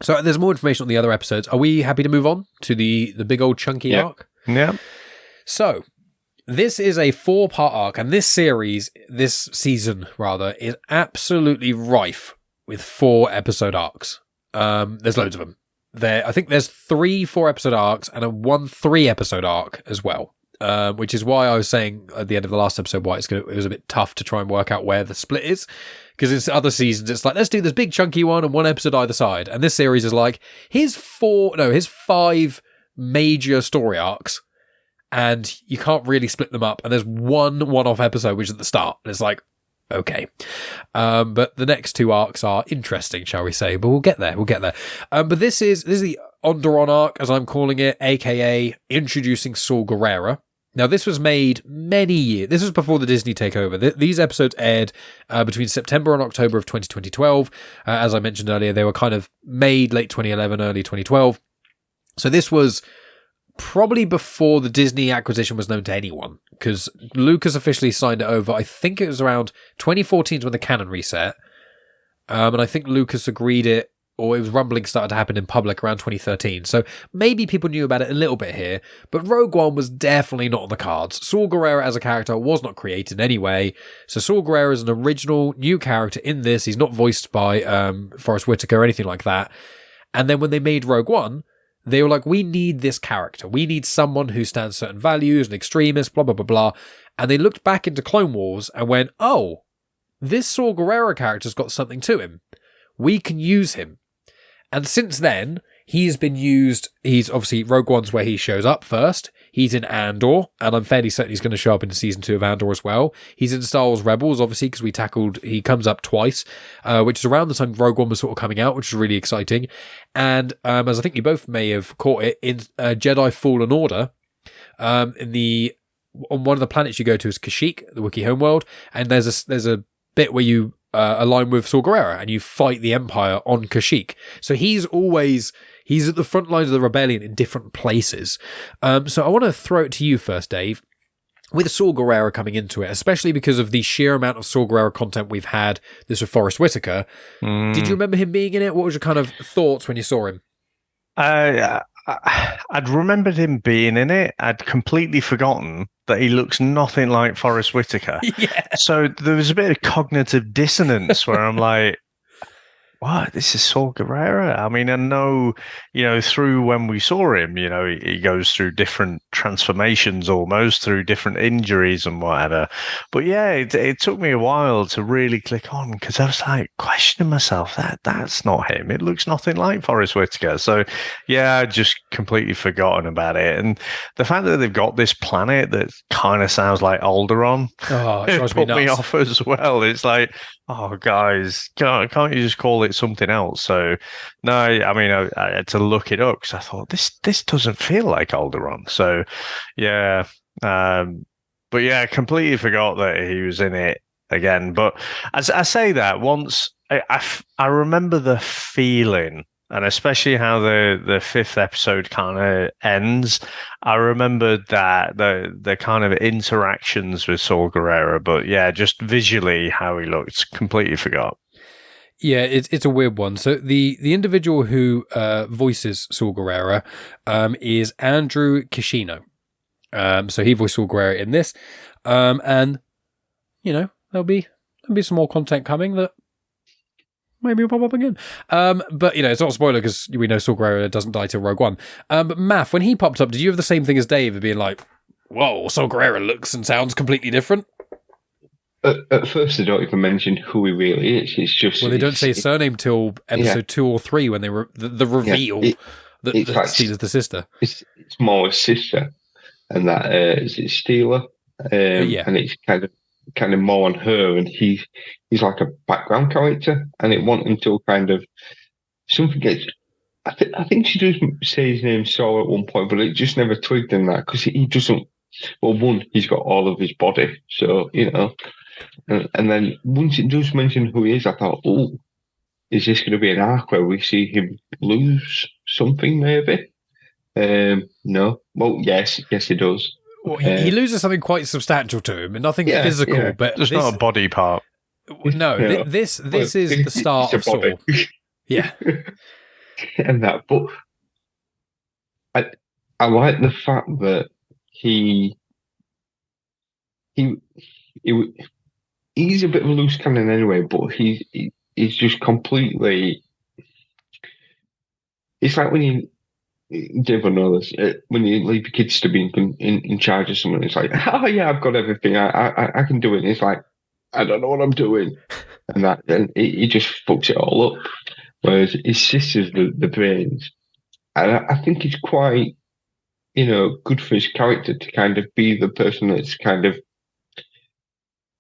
So there's more information on the other episodes. Are we happy to move on to the big old chunky arc?
Yeah.
So this is a 4-part arc, and this season, is absolutely rife with 4-episode arcs. There's loads of them. I think there's 3 4-episode arcs and a 1 3-episode arc as well, which is why I was saying at the end of the last episode why it was a bit tough to try and work out where the split is, because in other seasons it's like, let's do this big chunky one and 1 episode either side, and this series is like, here's 5 major story arcs, and you can't really split them up, and there's one-off episode which is at the start, and it's like, okay. But the next 2 arcs are interesting, shall we say, but we'll get there. But this is the Onderon arc, as I'm calling it, aka introducing Saw Gerrera. Now, this was made many years. This was before the Disney takeover. These episodes aired between September and October of 2012. As I mentioned earlier, they were kind of made late 2011, early 2012. So this was probably before the Disney acquisition was known to anyone, because Lucas officially signed it over. I think it was around 2014 when the canon reset. And I think Lucas agreed it, or it was rumbling started to happen in public around 2013. So maybe people knew about it a little bit here, but Rogue One was definitely not on the cards. Saw Gerrera as a character was not created anyway. So Saw Gerrera is an original new character in this. He's not voiced by Forrest Whitaker or anything like that. And then when they made Rogue One, they were like, we need this character. We need someone who stands certain values, an extremist, blah, blah, blah, blah. And they looked back into Clone Wars and went, oh, this Saw Gerrera character's got something to him. We can use him. And since then, he's been used. He's obviously Rogue One's where he shows up first. He's in Andor, and I'm fairly certain he's going to show up in season 2 of Andor as well. He's in Star Wars Rebels, obviously, because he comes up twice, which is around the time Rogue One was sort of coming out, which is really exciting. And as I think you both may have caught it, in Jedi Fallen Order, on one of the planets you go to is Kashyyyk, the Wookiee homeworld, and there's a bit where you align with Saw Gerrera and you fight the Empire on Kashyyyk. So he's at the front lines of the rebellion in different places. So I want to throw it to you first, Dave. With Saw Gerrera coming into it, especially because of the sheer amount of Saw Gerrera content we've had, this with Forrest Whitaker, did you remember him being in it? What was your kind of thoughts when you saw him?
I'd remembered him being in it. I'd completely forgotten that he looks nothing like Forrest Whitaker.
Yeah.
So there was a bit of cognitive dissonance where I'm like, what? This is Saw Gerrera? I mean, I know, through when we saw him, he goes through different transformations almost, through different injuries and whatever. But yeah, it took me a while to really click on, because I was like questioning myself, that's not him. It looks nothing like Forrest Whitaker. So yeah, I just completely forgotten about it. And the fact that they've got this planet that kind of sounds like Onderon, it put me off as well. It's like, oh, guys, can't you just call it something else? So, no, I mean, I had to look it up because I thought, this doesn't feel like Alderaan. So, yeah. But yeah, I completely forgot that he was in it again. But as I say that, once I remember the feeling, and especially how the fifth episode kind of ends. I remembered that the kind of interactions with Saw Gerrera, but yeah, just visually how he looked, completely forgot.
Yeah, it's a weird one. So the individual who voices Saw Gerrera is Andrew Kishino. So he voiced Saw Gerrera in this, and there'll be some more content coming that maybe will pop up again. But it's not a spoiler because we know Saw Gerrera doesn't die till Rogue One. But Maff, when he popped up, did you have the same thing as Dave of being like, whoa, Saw Gerrera looks and sounds completely different?
At first, they don't even mention who he really is. It's just
they don't say his surname till episode 2 or 3 when they were the reveal that
like,
Steela's the sister.
It's Maul's sister, and that is it Steela, and it's kind of more on her, and he's like a background character, and it wasn't until kind of something gets. I think she does say his name Saw at one point, but it just never twigged in that because he doesn't. Well, one, he's got all of his body, so and then once it does mention who he is, I thought, oh, is this going to be an arc where we see him lose something? Maybe. No. Well, yes, he does.
Well, he loses something quite substantial to him, and nothing physical, but
it's not a body part.
No, this is the start of Saw. Yeah,
and that, but I like the fact that he's a bit of a loose cannon anyway, but he's just completely. It's like when you. Dave will know this. When you leave your kids to be in charge of someone, it's like, oh yeah, I've got everything. I can do it. And it's like, I don't know what I'm doing, and he just fucks it all up. Whereas his sister's the brains, and I think it's quite, good for his character to kind of be the person that's kind of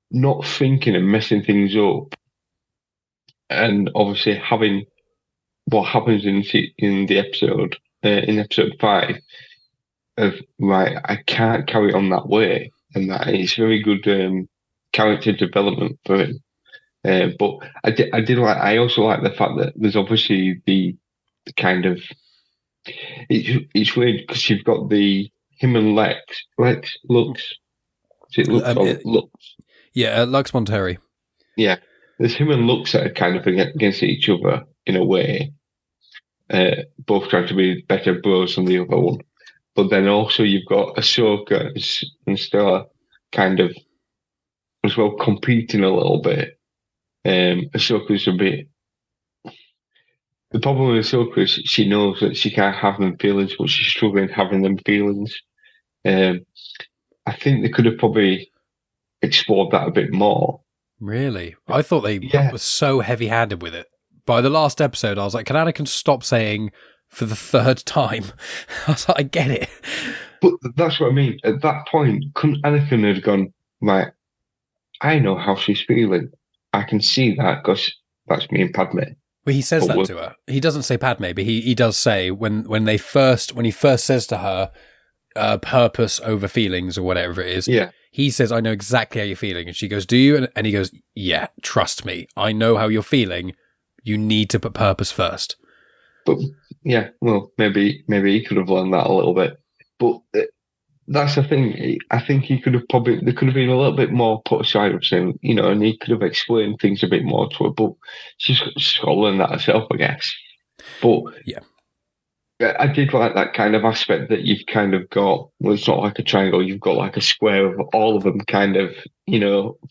not thinking and messing things up, and obviously having what happens in the episode. In episode 5, of right, I can't carry on that way, and that it's very good character development for him. But I also like the fact that there's obviously the kind of it's weird because you've got him and Lux. Is it Lux or Lux?
Yeah, Lux Monteri.
Yeah, there's him and Lux that are kind of against each other in a way, both trying to be better bros than the other one. But then also you've got Ahsoka and Stella kind of as well competing a little bit. Ahsoka's a bit. The problem with Ahsoka is she knows that she can't have them feelings, but she's struggling having them feelings. I think they could have probably explored that a bit more.
Really? I thought they were so heavy-handed with it. By the last episode, I was like, can Anakin stop saying for the third time? I was like, I get it.
But that's what I mean. At that point, couldn't Anakin have gone, right, I know how she's feeling. I can see that because that's me and Padme.
Well, he says that to her. He doesn't say Padme, but he does say when he first says to her, purpose over feelings or whatever it is.
Yeah.
He says, I know exactly how you're feeling. And she goes, do you? And he goes, yeah, trust me. I know how you're feeling. You need to put purpose first.
But yeah, well, maybe he could have learned that a little bit. But that's the thing. I think there could have been a little bit more put aside of saying, and he could have explained things a bit more to her. But she's got to learn that herself, I guess. But
yeah.
I did like that kind of aspect that you've kind of got, well, it's not like a triangle, you've got like a square of all of them kind of,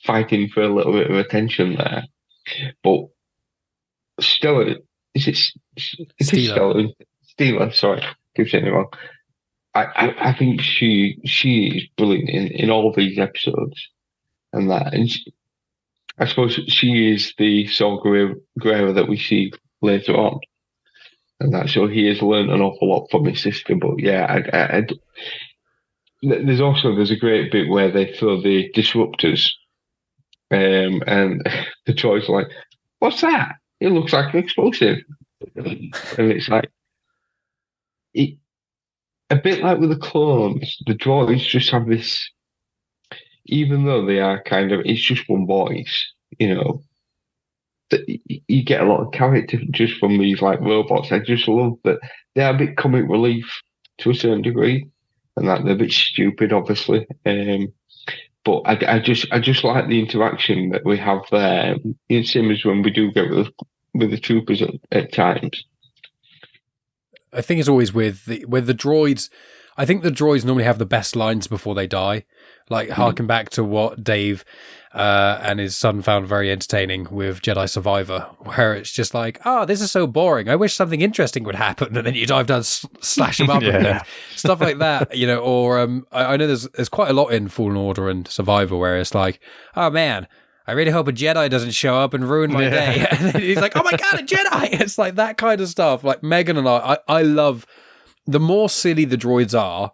fighting for a little bit of attention there. But Stella, is it Stella? Stella, sorry, keep saying it wrong. I think she is brilliant in all of these episodes. And I suppose she is the Saw Gerrera that we see later on. And that, so he has learned an awful lot from his sister. But yeah, there's a great bit where they throw the disruptors, and the droid's like, "What's that? It looks like an explosive." And it's like, a bit like with the clones, the droids just have this, even though they are it's just one voice, you get a lot of character just from these like robots. I just love that they're a bit comic relief to a certain degree, and that they're a bit stupid, obviously. But I just like the interaction that we have there. Same as when we do get with the troopers at times.
I think it's always with the droids. I think the droids normally have the best lines before they die. Like, harken back to what Dave and his son found very entertaining with Jedi Survivor, where it's just like, this is so boring. I wish something interesting would happen. And then you dive down, slash them up, and stuff like that, or I know there's quite a lot in Fallen Order and Survivor where it's like, oh man, I really hope a Jedi doesn't show up and ruin my day. And then he's like, oh my God, a Jedi. It's like that kind of stuff. Like Megan and I love, the more silly the droids are,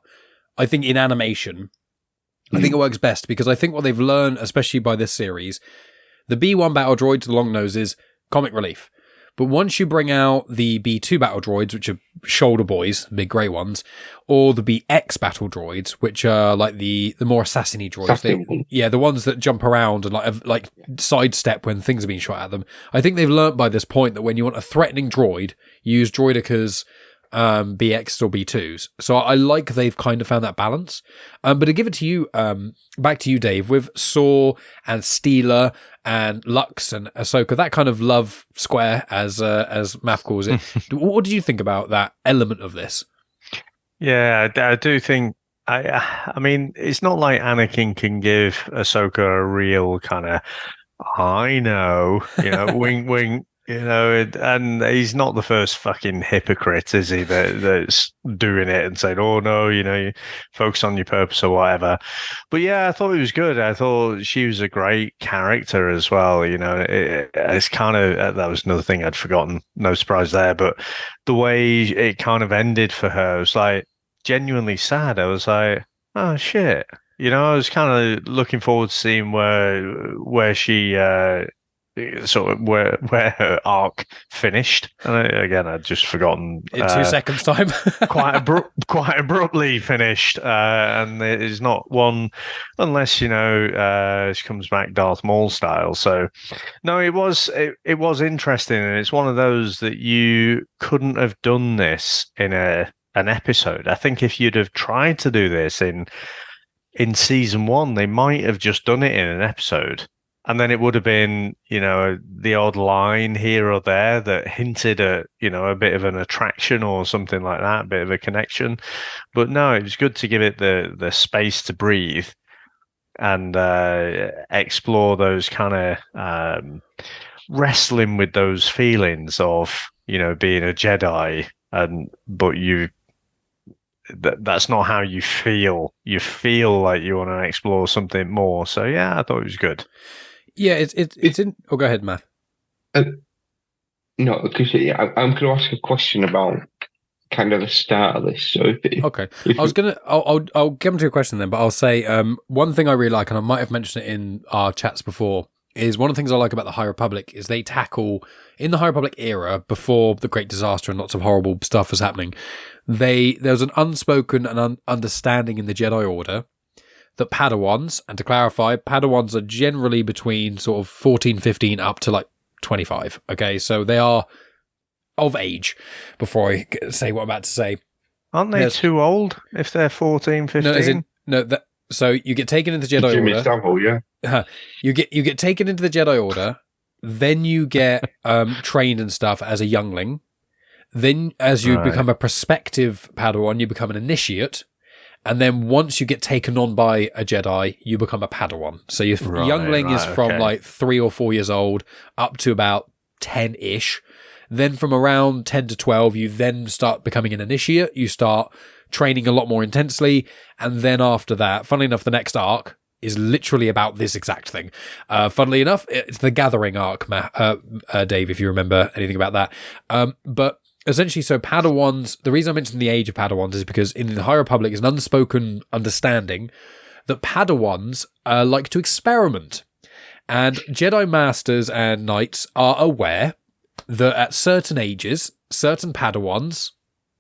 I think in animation, I think it works best because I think what they've learned, especially by this series, the B1 battle droids, the long noses, comic relief. But once you bring out the B2 battle droids, which are shoulder boys, big grey ones, or the BX battle droids, which are like the more assassin-y droids. The ones that jump around and like sidestep when things are being shot at them. I think they've learnt by this point that when you want a threatening droid, you use Droideca's BX or B2s. So I like they've kind of found that balance. But to give it to you, back to you, Dave, with Saw and Steela and Lux and Ahsoka, that kind of love square, as Maff calls it. What did you think about that element of this?
Yeah, I do think. I mean, it's not like Anakin can give Ahsoka a real kind of, I know, wink, wink. And he's not the first fucking hypocrite, is he, that's doing it and saying, oh, no, you focus on your purpose or whatever. But yeah, I thought it was good. I thought she was a great character as well. It's kind of, that was another thing I'd forgotten. No surprise there. But the way it kind of ended for her, was like genuinely sad. I was like, oh, shit. I was kind of looking forward to seeing where she sort of where her arc finished. And again, I'd just forgotten.
In 2 seconds' time.
quite abruptly finished, and it is not one unless she comes back Darth Maul style. So no, it was interesting, and it's one of those that you couldn't have done this in an episode. I think if you'd have tried to do this in season 1, they might have just done it in an episode. And then it would have been, the odd line here or there that hinted at, a bit of an attraction or something like that, a bit of a connection. But no, it was good to give it the space to breathe and explore those kind of wrestling with those feelings of, being a Jedi, but that's not how you feel. You feel like you want to explore something more. So yeah, I thought it was good.
Yeah, it's in. Oh, go ahead, Matt.
No, because I'm going to ask a question about kind of the start of this. So
okay, I'll get into your question then, but I'll say one thing I really like, and I might have mentioned it in our chats before, is one of the things I like about the High Republic is they tackle in the High Republic era before the Great Disaster and lots of horrible stuff was happening. There's an unspoken and understanding in the Jedi Order that Padawans, and to clarify, Padawans are generally between sort of 14, 15 up to like 25. Okay, so they are of age before I say what I'm about to say.
Aren't they too old if they're 14, 15?
So you get taken into the Jedi Order.
Sample, yeah.
You get taken into the Jedi Order, then you get trained and stuff as a youngling. Then as you become a prospective Padawan, you become an initiate. And then once you get taken on by a Jedi, you become a Padawan. So your youngling is from like 3 or 4 years old up to about 10-ish. Then from around 10 to 12, you then start becoming an initiate. You start training a lot more intensely. And then after that, funnily enough, the next arc is literally about this exact thing. Funnily enough, it's the Gathering arc, Dave, if you remember anything about that. But essentially, so Padawans, the reason I mentioned the age of Padawans is because in the High Republic is an unspoken understanding that Padawans like to experiment. And Jedi Masters and Knights are aware that at certain ages, certain Padawans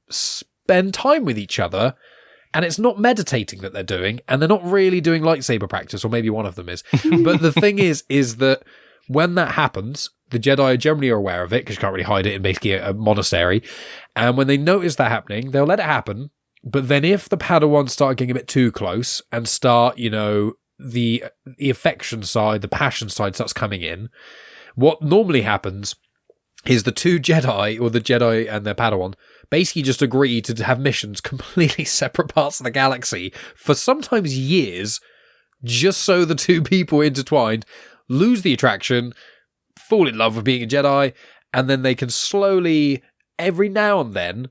spend time with each other, and it's not meditating that they're doing, and they're not really doing lightsaber practice, or maybe one of them is. But the thing is that when that happens, the Jedi generally are aware of it, because you can't really hide it in basically a monastery. And when they notice that happening, they'll let it happen. But then if the Padawans start getting a bit too close and start, the affection side, the passion side starts coming in, what normally happens is the two Jedi, or the Jedi and their Padawan, basically just agree to have missions completely separate parts of the galaxy for sometimes years, just so the two people intertwined lose the attraction, fall in love with being a Jedi, and then they can slowly, every now and then,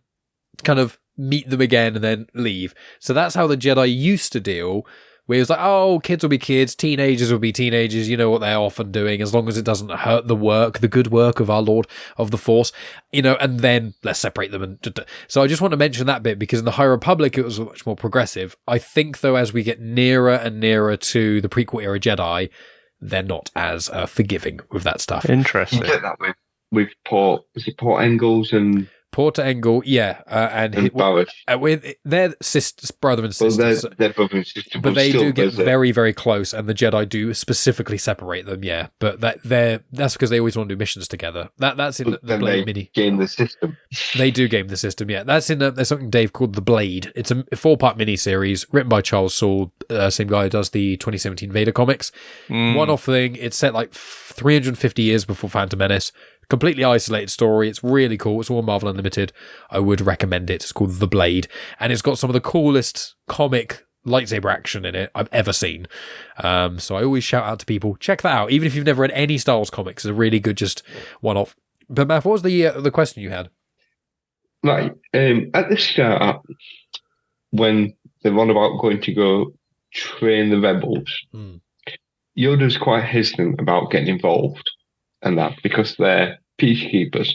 kind of meet them again and then leave. So that's how the Jedi used to deal, where it was like, oh, kids will be kids, teenagers will be teenagers, you know what they're often doing, as long as it doesn't hurt the good work of our Lord of the Force, and then let's separate them. So I just want to mention that bit, because in the High Republic, it was much more progressive. I think, though, as we get nearer and nearer to the prequel era Jedi, they're not as forgiving with that stuff.
Interesting.
You get that with Port Engels and
Porter Engel, yeah, and they're brother and sisters.
Well, they're brother and sister,
but they do get very, very close, and the Jedi do specifically separate them. Yeah, but that's because they always want to do missions together. That's in the Blade mini.
Game the system.
They do game the system. Yeah, that's in. There's something Dave called the Blade. It's a 4-part mini series written by Charles Soule, same guy who does the 2017 Vader comics. One-off thing. It's set like 350 years before Phantom Menace. Completely isolated story. It's really cool. It's all Marvel Unlimited. I would recommend it. It's called The Blade, and it's got some of the coolest comic lightsaber action in it I've ever seen. So I always shout out to people, check that out. Even if you've never read any Star Wars comics, it's a really good just one-off. But Matt, what was the question you had?
Right. At the start, when they're on about going to go train the rebels, Yoda's quite hesitant about getting involved. And that because they're peacekeepers,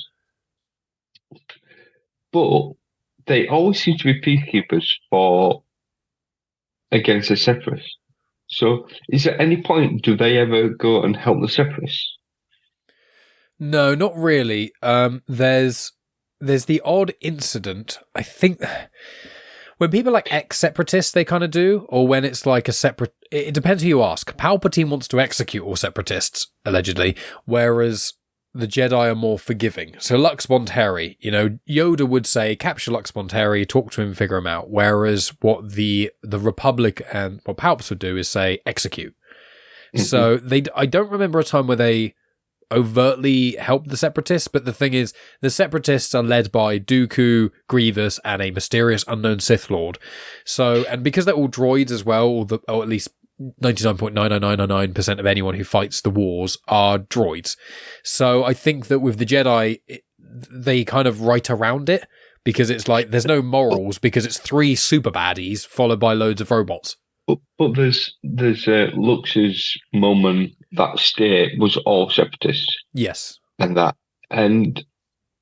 but they always seem to be peacekeepers against the Separatists. So, is at any point do they ever go and help the Separatists?
No, not really. There's the odd incident. I think when people like ex-separatists, they kind of do, or when it's like a separate. It depends who you ask. Palpatine wants to execute all separatists allegedly, whereas the Jedi are more forgiving. So Lux Bonteri, Yoda would say, capture Lux Bonteri, talk to him, figure him out. Whereas what the Republic and what Palps would do is say, execute. Mm-hmm. So I don't remember a time where they overtly help the Separatists, but the thing is, the Separatists are led by Dooku, Grievous, and a mysterious unknown Sith Lord. So, and because they're all droids as well, or at least 99.99999% of anyone who fights the wars are droids. So I think that with the Jedi, they kind of write around it because it's like there's no morals because it's 3 super baddies followed by loads of robots.
But there's Lux's moment, that state was all separatists.
Yes.
And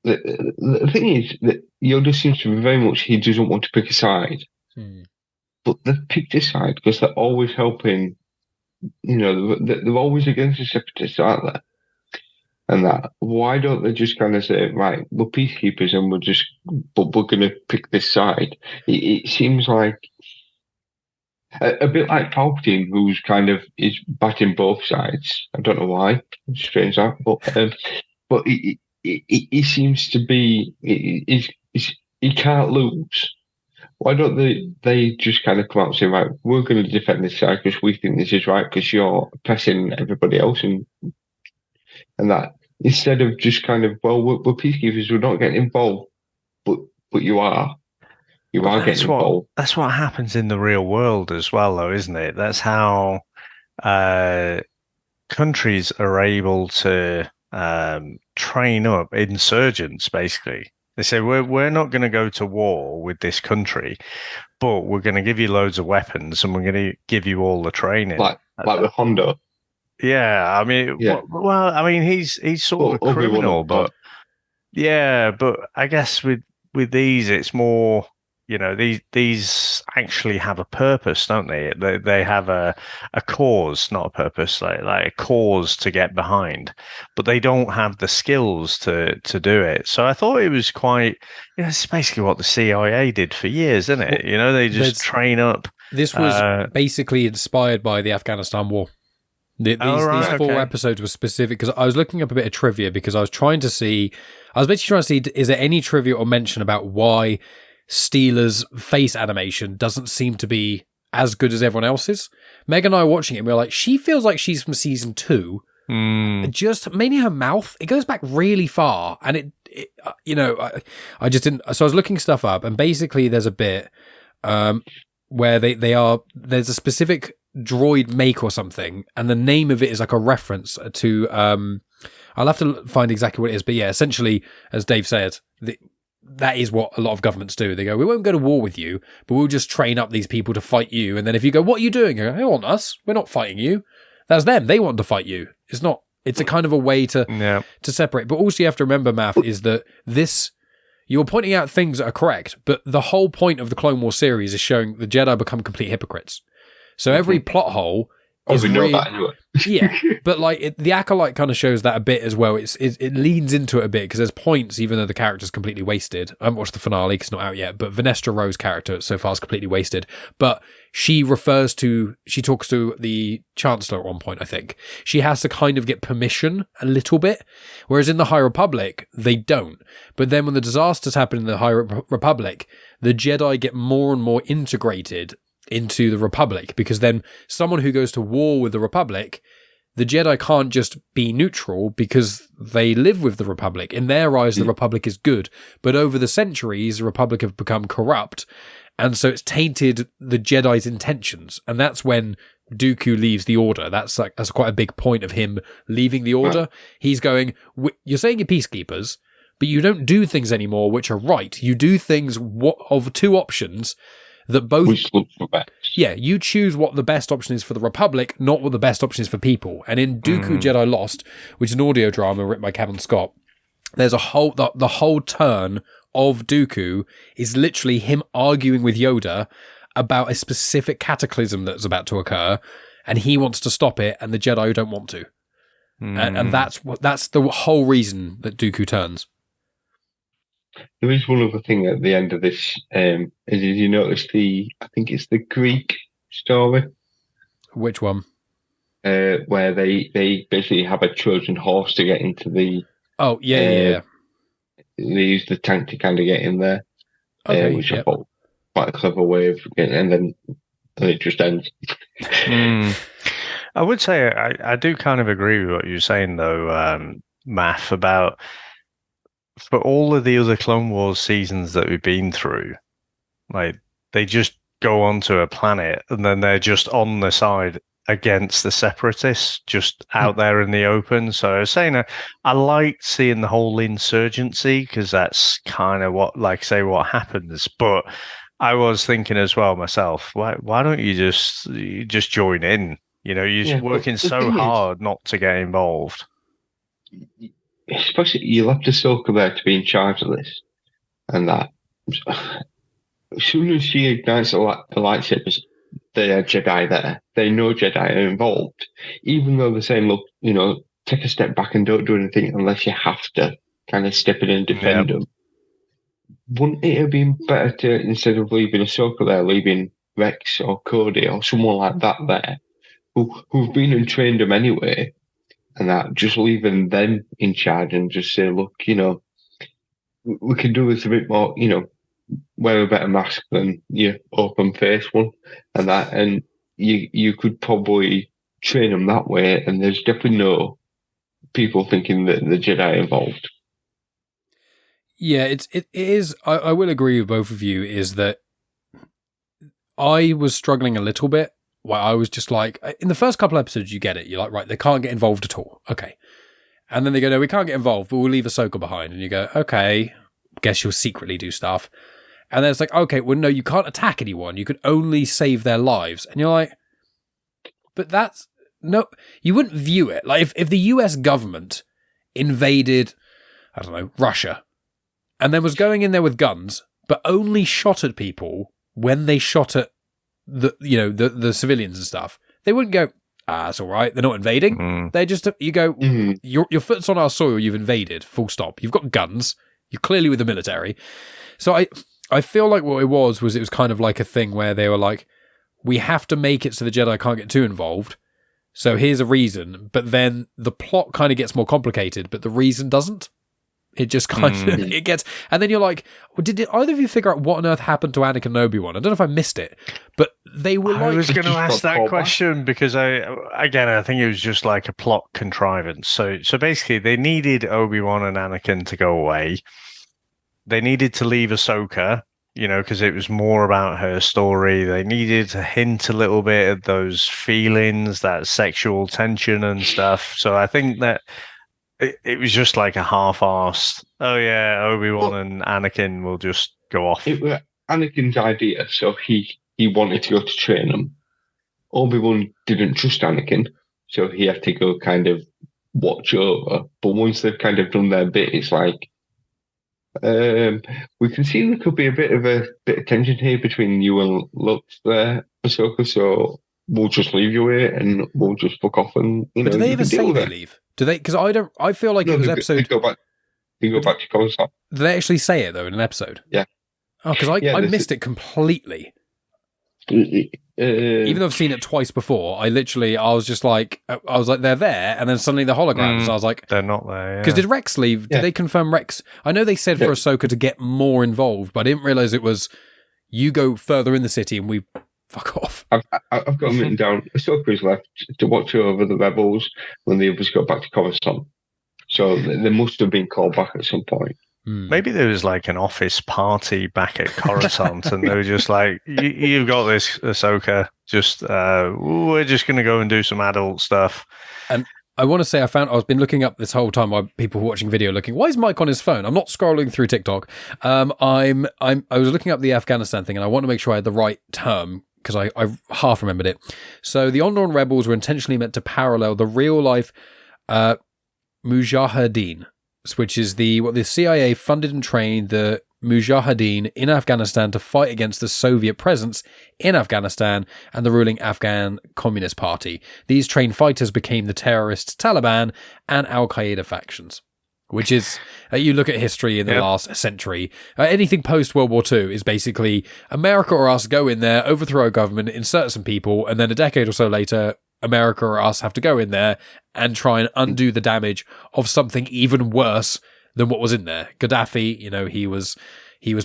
the thing is that Yoda seems to be very much, he doesn't want to pick a side. But they've picked a side because they're always helping, they're always against the separatists, aren't they? And that, why don't they just kind of say, right, we're peacekeepers and but we're going to pick this side? It seems like a bit like Palpatine, who's kind of is batting both sides. I don't know why. It's strange that, but he seems to be he can't lose. Why don't they just kind of come out and say, right, we're going to defend this side because we think this is right because you're oppressing everybody else and that, instead of just kind of, well, we're peacekeepers, we're not getting involved, but you are. You are getting involved.
That's what happens in the real world as well, though, isn't it? That's how countries are able to train up insurgents, basically. They say, we're not going to go to war with this country, but we're going to give you loads of weapons and we're going to give you all the training.
Like with Hondo.
Yeah, I mean, well, I mean, he's sort of a criminal, but yeah, but I guess with these, it's more, these actually have a purpose, don't they? They have a cause, not a purpose, like a cause to get behind, but they don't have the skills to do it. So I thought it was quite, it's basically what the CIA did for years, isn't it? They just train up.
This was basically inspired by the Afghanistan war. These 4 episodes were specific because I was looking up a bit of trivia because I was basically trying to see, is there any trivia or mention about why Steela's face animation doesn't seem to be as good as everyone else's. Meg and I are watching it and we're like, she feels like she's from season 2. Just mainly her mouth, it goes back really far, and I just didn't. So I was looking stuff up, and basically there's a bit where there's a specific droid make or something, and the name of it is like a reference to I'll have to find exactly what it is, but yeah, essentially, as Dave said, that is what a lot of governments do. They go, we won't go to war with you, but we'll just train up these people to fight you. And then if you go, what are you doing? You go, they want us. We're not fighting you. That's them. They want to fight you. It's a kind of a way to separate. But also you have to remember, Maff, is that you're pointing out things that are correct, but the whole point of the Clone Wars series is showing the Jedi become complete hypocrites. So every plot hole is
we know that anyway.
Yeah, but like the Acolyte kind of shows that a bit as well. It leans into it a bit because there's points, even though the character's completely wasted. I haven't watched the finale because it's not out yet, but Vanestra Rowe's character so far is completely wasted. But she talks to the Chancellor at one point, I think. She has to kind of get permission a little bit, whereas in the High Republic, they don't. But then when the disasters happen in the High Republic, the Jedi get more and more integrated into the Republic, because then someone who goes to war with the Republic, the Jedi can't just be neutral because they live with the Republic. In their eyes, the Republic is good. But over the centuries, the Republic have become corrupt, and so it's tainted the Jedi's intentions. And that's when Dooku leaves the Order. That's quite a big point of him leaving the Order. He's going, you're saying you're peacekeepers, but you don't do things anymore which are right. You do things of 2 options that both...
Which look for best.
Yeah, you choose what the best option is for the Republic, not what the best option is for people. And in Dooku Jedi Lost, which is an audio drama written by Kevin Scott, there's the whole turn of Dooku is literally him arguing with Yoda about a specific cataclysm that's about to occur, and he wants to stop it, and the Jedi don't want to. And that's the whole reason that Dooku turns.
There is one other thing at the end of this. Is you notice I think it's the Greek story.
Which one?
Where they basically have a Trojan horse to get into the.
Oh yeah.
They use the tank to kind of get in there, which I thought quite a clever way of getting, and then it just ends.
I would say I do kind of agree with what you're saying, though, Maff, about for all of the other Clone Wars seasons that we've been through, like they just go onto a planet and then they're just on the side against the Separatists, just out there in the open. So I was saying I liked seeing the whole insurgency because that's kind of what happens. But I was thinking as well myself, why don't you just join in? You know, you're working so hard not to get involved.
Especially, you left Ahsoka there to be in charge of this, and that. As soon as she ignites the lightsabers, there are Jedi there. They know Jedi are involved, even though they're saying, "Look, you know, take a step back and don't do anything unless you have to." Kind of step in and defend them. Wouldn't it have been better to, instead of leaving Ahsoka there, leaving Rex or Cody or someone like that there, who've been and trained them anyway, and that just leaving them in charge and just say, look, you know, we can do this a bit more, you know, wear a better mask than your open face one, and you could probably train them that way, and there's definitely no people thinking that the Jedi are involved.
Yeah, it is. I will agree with both of you. Is that I was struggling a little bit. Well, I was just like, in the first couple episodes, you get it. You're like, right, they can't get involved at all. Okay. And then they go, no, we can't get involved, but we'll leave Ahsoka behind. And you go, okay, guess you'll secretly do stuff. And then it's like, okay, well, no, you can't attack anyone. You can only save their lives. And you're like, but that's, no, you wouldn't view it. Like, if the US government invaded, I don't know, Russia, and then was going in there with guns, but only shot at people when they shot at the civilians and stuff, they wouldn't go, it's all right, they're not invading. They just, you go, your foot's on our soil, you've invaded, full stop. You've got guns, you're clearly with the military. So I feel like what it was kind of like a thing where they were like, we have to make it so the Jedi can't get too involved, so here's a reason, but then the plot kind of gets more complicated, but the reason doesn't. It just kind of, it gets, and then you're like, well, did either of you figure out what on earth happened to Anakin and Obi-Wan? I don't know if I missed it, but they were
I was going to ask that question because I think it was just like a plot contrivance. So basically they needed Obi-Wan and Anakin to go away. They needed to leave Ahsoka, you know, because it was more about her story. They needed to hint a little bit at those feelings, that sexual tension and stuff. So I think that it was just like a half-assed, oh yeah, Obi-Wan and Anakin will just go off.
It was Anakin's idea, so he wanted to go to train him. Obi-Wan didn't trust Anakin, so he had to go kind of watch over. But once they've kind of done their bit, it's like, we can see there could be a bit of tension here between you and Lux there, Ahsoka, so we'll just leave you here and we'll just fuck off and, you know.
But do they ever say they leave? Do they? Because I feel like it was episode.
They go back to Coruscant.
Do they actually say it though in an episode?
Yeah.
Oh, because I missed it completely. Even though I've seen it twice before, I was just like, they're there, and then suddenly the holograms. I was like,
they're not there.
Because did Rex leave? Did they confirm Rex? I know they said for Ahsoka to get more involved, but I didn't realize it was you go further in the city and we fuck off.
I've got them written down. Ahsoka's left to watch over the rebels when the others go back to Coruscant. So they must have been called back at some point.
Maybe there was like an office party back at Coruscant and they were just like, you've got this, Ahsoka. Just, we're just going to go and do some adult stuff.
And I want to say I've been looking up this whole time while people were watching video looking, why is Mike on his phone? I'm not scrolling through TikTok. I was looking up the Afghanistan thing and I want to make sure I had the right term, because I half remembered it. So the Onderon rebels were intentionally meant to parallel the real-life Mujahideen, which is what the CIA funded and trained the Mujahideen in Afghanistan to fight against the Soviet presence in Afghanistan and the ruling Afghan Communist Party. These trained fighters became the terrorist Taliban and Al-Qaeda factions. Which is, you look at history in the last century, anything post-World War II is basically America or us go in there, overthrow a government, insert some people, and then a decade or so later, America or us have to go in there and try and undo the damage of something even worse than what was in there. Gaddafi, you know, he was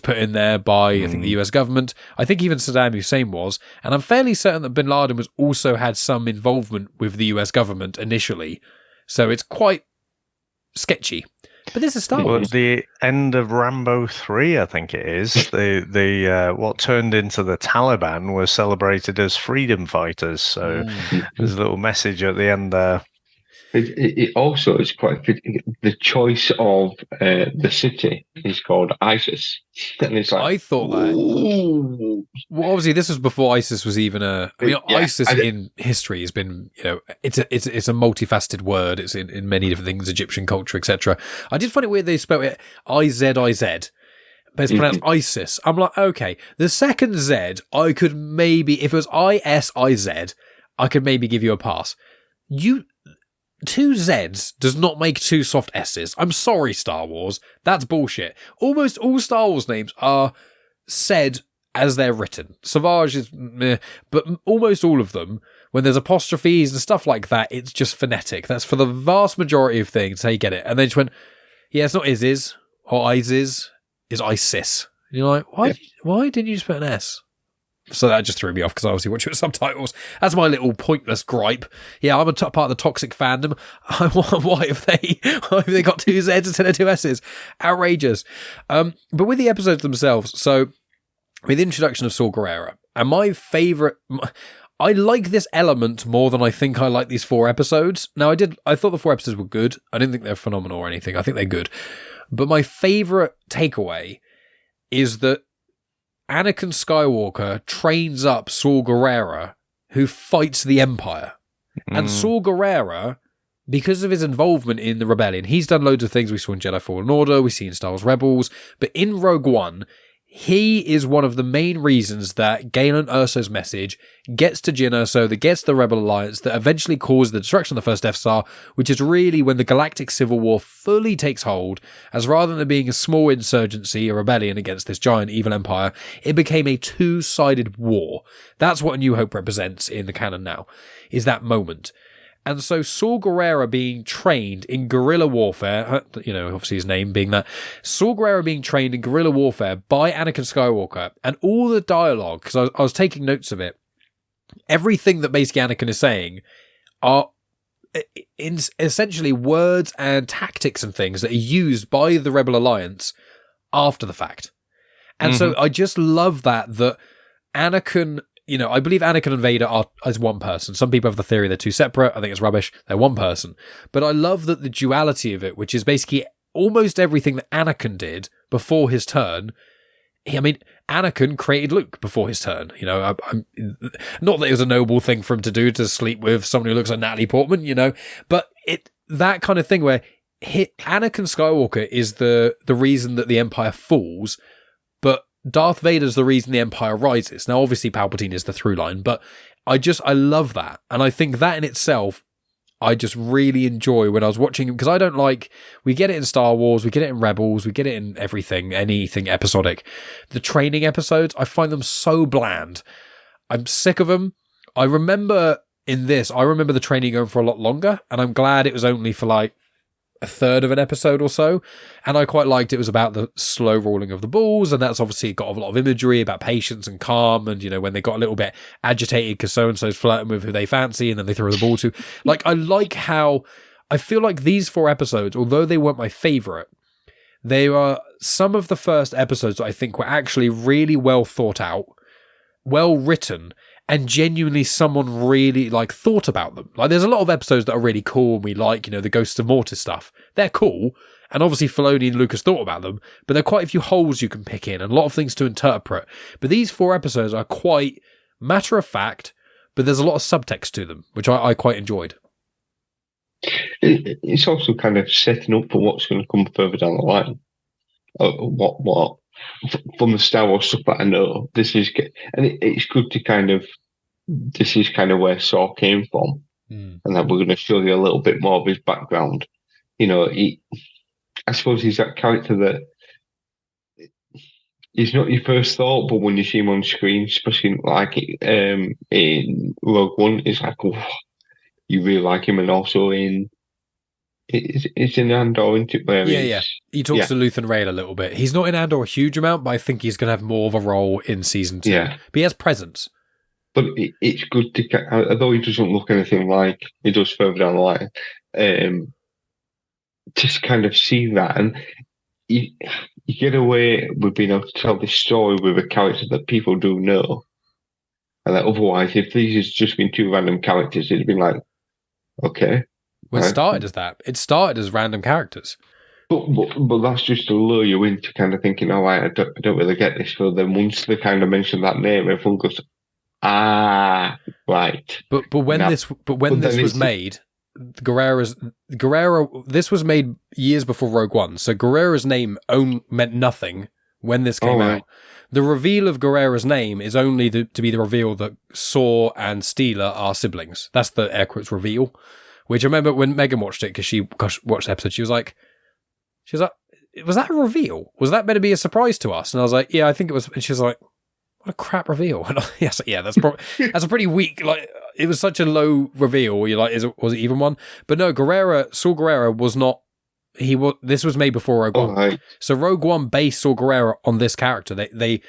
put in there by, I think, the US government. I think even Saddam Hussein was. And I'm fairly certain that bin Laden was also had some involvement with the US government initially. So it's quite sketchy. But this is Star Wars.
Well, at the end of Rambo 3, I think it is, the what turned into the Taliban was celebrated as freedom fighters. So there's a little message at the end there.
It also is quite fitting. The choice of the city is called ISIS, and it's like
I thought that. Well, obviously, this was before ISIS was even a. I mean, ISIS in history has been, you know, it's a multifaceted word. It's in many different things, Egyptian culture, etc. I did find it weird they spelled it IZIZ. But it's pronounced ISIS. I'm like, okay, the second Z, I could maybe, if it was ISIZ, I could maybe give you a pass. Two Zs does not make two soft S's. I'm sorry, Star Wars. That's bullshit. Almost all Star Wars names are said as they're written. Savage is meh, but almost all of them, when there's apostrophes and stuff like that, it's just phonetic. That's for the vast majority of things. How you get it. And then just went, yeah, it's not Isis or Isis, it's ISIS. And you're like, why didn't you just put an S? So that just threw me off because I obviously watch it with subtitles. That's my little pointless gripe. Yeah, I'm part of the toxic fandom. Why have they got two Zs instead of two S's? Outrageous. But with the episodes themselves, so with the introduction of Saw Gerrera, and my favourite, I like this element more than I think I like these 4 episodes. Now, I thought the 4 episodes were good. I didn't think they're phenomenal or anything. I think they're good. But my favourite takeaway is that Anakin Skywalker trains up Saw Gerrera, who fights the Empire. And Saw Gerrera, because of his involvement in the rebellion, he's done loads of things. We saw in Jedi Fallen Order, we see in Star Wars Rebels, but in Rogue One, he is one of the main reasons that Galen Erso's message gets to Jyn Erso, that gets the Rebel Alliance, that eventually caused the destruction of the first Death Star, which is really when the Galactic Civil War fully takes hold, as rather than it being a small insurgency, a rebellion against this giant evil empire, it became a two-sided war. That's what A New Hope represents in the canon now, is that moment. And so Saw Gerrera being trained in guerrilla warfare, you know, obviously his name being that, Saw Gerrera being trained in guerrilla warfare by Anakin Skywalker, and all the dialogue, because I was taking notes of it, everything that basically Anakin is saying are essentially words and tactics and things that are used by the Rebel Alliance after the fact. And so I just love that Anakin... You know, I believe Anakin and Vader are as one person. Some people have the theory they're two separate. I think it's rubbish. They're one person. But I love that the duality of it, which is basically almost everything that Anakin did before his turn. Anakin created Luke before his turn. You know, not that it was a noble thing for him to do, to sleep with someone who looks like Natalie Portman, you know, but that kind of thing where Anakin Skywalker is the reason that the Empire falls, but Darth Vader's the reason the Empire rises. Now, obviously, Palpatine is the through line, but I love that. And I think that in itself, I just really enjoy when I was watching him, because we get it in Star Wars, we get it in Rebels, we get it in anything episodic. The training episodes, I find them so bland. I'm sick of them. I remember the training going for a lot longer, and I'm glad it was only for like a third of an episode or so, and I quite liked it was about the slow rolling of the balls, and that's obviously got a lot of imagery about patience and calm, and you know, when they got a little bit agitated because so-and-so's flirting with who they fancy and then they throw the ball to. Like, I like how I feel like these 4 episodes, although they weren't my favourite, they are some of the first episodes that I think were actually really well thought out, well written, and genuinely someone really thought about them. Like, there's a lot of episodes that are really cool and we like, you know, the Ghosts of Mortis stuff. They're cool. And obviously Filoni and Lucas thought about them, but there are quite a few holes you can pick in and a lot of things to interpret. But these 4 episodes are quite matter of fact, but there's a lot of subtext to them, which I quite enjoyed.
It's also kind of setting up for what's going to come further down the line. What from the Star Wars stuff that I know, it's good to kind of, this is kind of where Saw came from, and that we're going to show you a little bit more of his background. I suppose he's that character that he's not your first thought, but when you see him on screen, especially like in Rogue One, it's like, oh, you really like him, and also it's in Andor, isn't it? Where
he talks to Luthen Rail a little bit. He's not in Andor a huge amount, but I think he's going to have more of a role in season 2.
Yeah.
But he has presence.
But it's good to, although he doesn't look anything like he does further down the line, just kind of see that, and you get away with being able to tell this story with a character that people do know. And that otherwise, if these had just been 2 random characters, it'd been like, okay.
Well, it started as that. It started as random characters.
But that's just to lure you into kind of thinking, all right, I don't really get this. So then once they kind of mention that name, everyone goes, right.
But when this was made, Gerrera, this was made years before Rogue One. So Gerrera's name meant nothing when this came out. The reveal of Gerrera's name is only to be the reveal that Saw and Steela are siblings. That's the air quotes reveal. Which I remember when Megan watched it, because she watched the episode, she was like, was that a reveal? Was that meant to be a surprise to us? And I was like, yeah, I think it was. And she was like, what a crap reveal. And I was like, yeah, that's a pretty weak, like, it was such a low reveal. You're like, was it even one? But no, Saw Gerrera was not, this was made before Rogue One. Right. So Rogue One based Saw Gerrera on this character. They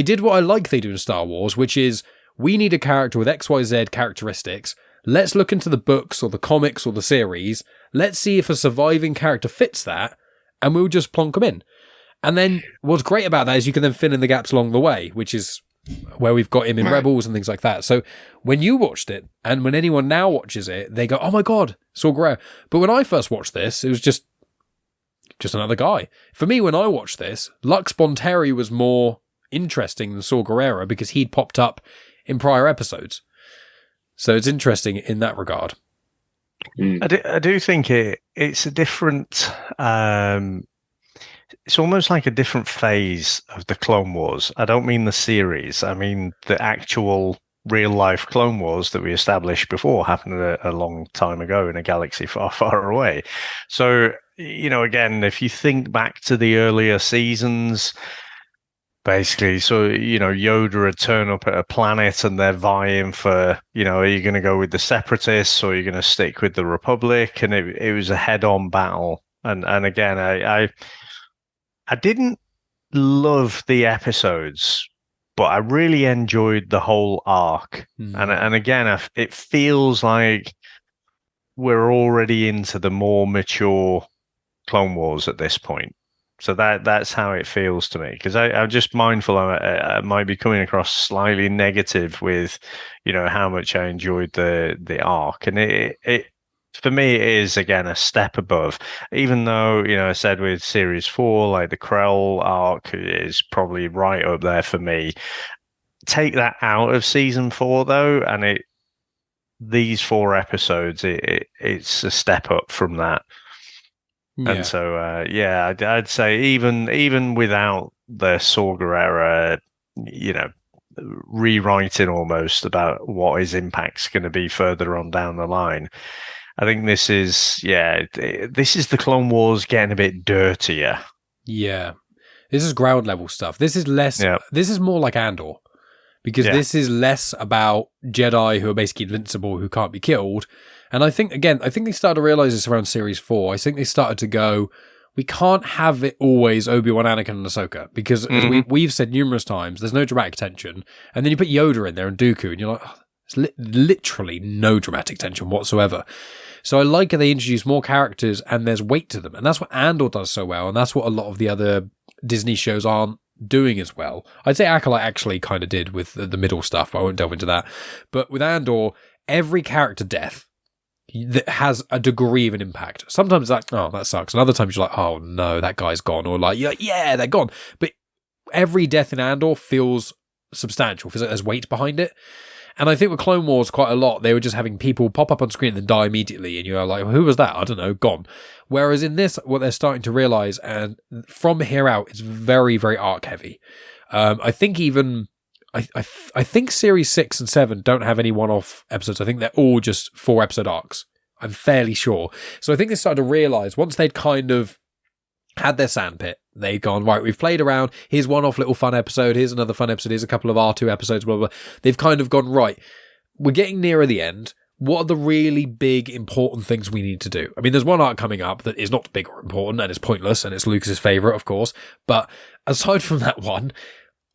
did what I like they do in Star Wars, which is, we need a character with XYZ characteristics. Let's look into the books or the comics or the series. Let's see if a surviving character fits that, and we'll just plonk them in. And then what's great about that is you can then fill in the gaps along the way, which is where we've got him in Rebels and things like that. So when you watched it, and when anyone now watches it, they go, oh my God, Saw Gerrera. But when I first watched this, it was just another guy. For me, when I watched this, Lux Bonteri was more interesting than Saw Gerrera because he'd popped up in prior episodes. So it's interesting in that regard.
I do think it's a different. It's almost like a different phase of the Clone Wars. I don't mean the series. I mean the actual real life Clone Wars that we established before happened a long time ago in a galaxy far, far away. So, again, if you think back to the earlier seasons. Basically, so, Yoda would turn up at a planet and they're vying for, are you going to go with the Separatists or are you going to stick with the Republic? And it was a head-on battle. And again, I didn't love the episodes, but I really enjoyed the whole arc. And again, it feels like we're already into the more mature Clone Wars at this point. So that's how it feels to me, because I'm just mindful I might be coming across slightly negative with, how much I enjoyed the arc, and it for me it is again a step above. Even though I said with Series 4, like the Krell arc is probably right up there for me. Take that out of Season 4 though, and these 4 episodes it's a step up from that. Yeah. And so, I'd say even without the Saw Gerrera, rewriting almost about what his impact's going to be further on down the line, I think this is the Clone Wars getting a bit dirtier.
Yeah, this is ground level stuff. This is less. Yeah. This is more like Andor, because this is less about Jedi who are basically invincible, who can't be killed. And I think they started to realize this around Series 4. I think they started to go, we can't have it always Obi-Wan, Anakin, and Ahsoka, because as we've said numerous times, there's no dramatic tension. And then you put Yoda in there and Dooku, and you're like, there's literally no dramatic tension whatsoever. So I like how they introduce more characters and there's weight to them. And that's what Andor does so well. And that's what a lot of the other Disney shows aren't doing as well. I'd say Acolyte actually kind of did with the middle stuff, but I won't delve into that. But with Andor, every character death that has a degree of an impact. Sometimes it's like, oh, that sucks. And other times you're like, oh no, that guy's gone. Or like, yeah, they're gone. But every death in Andor feels substantial, feels like there's weight behind it. And I think with Clone Wars, quite a lot, they were just having people pop up on screen and then die immediately. And you're like, who was that? I don't know, gone. Whereas in this, what they're starting to realize, and from here out, it's very, very arc heavy. I think even... I think Series 6 and 7 don't have any one-off episodes. I think they're all just 4-episode arcs. I'm fairly sure. So I think they started to realise, once they'd kind of had their sandpit, they'd gone, right, we've played around, here's one-off little fun episode, here's another fun episode, here's a couple of R2 episodes, blah, blah, blah. They've kind of gone, right, we're getting nearer the end. What are the really big, important things we need to do? I mean, there's one arc coming up that is not big or important, and it's pointless, and it's Lucas's favourite, of course. But aside from that one,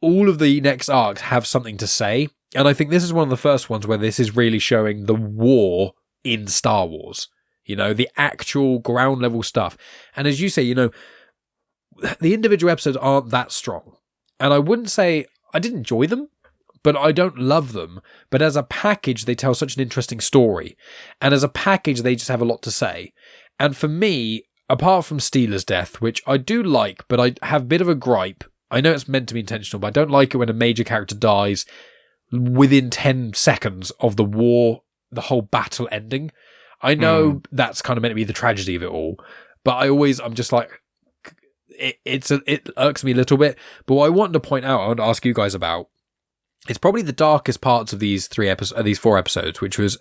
all of the next arcs have something to say. And I think this is one of the first ones where this is really showing the war in Star Wars. You know, the actual ground level stuff. And as you say, you know, the individual episodes aren't that strong. And I wouldn't say I didn't enjoy them, but I don't love them. But as a package, they tell such an interesting story. And as a package, they just have a lot to say. And for me, apart from Steela's death, which I do like, but I have a bit of a gripe. I know it's meant to be intentional, but I don't like it when a major character dies within 10 seconds of the war, the whole battle ending. I know that's kind of meant to be the tragedy of it all, but I'm just like, it irks me a little bit. But what I wanted to point out, I want to ask you guys about, it's probably the darkest parts of these 4 episodes, which was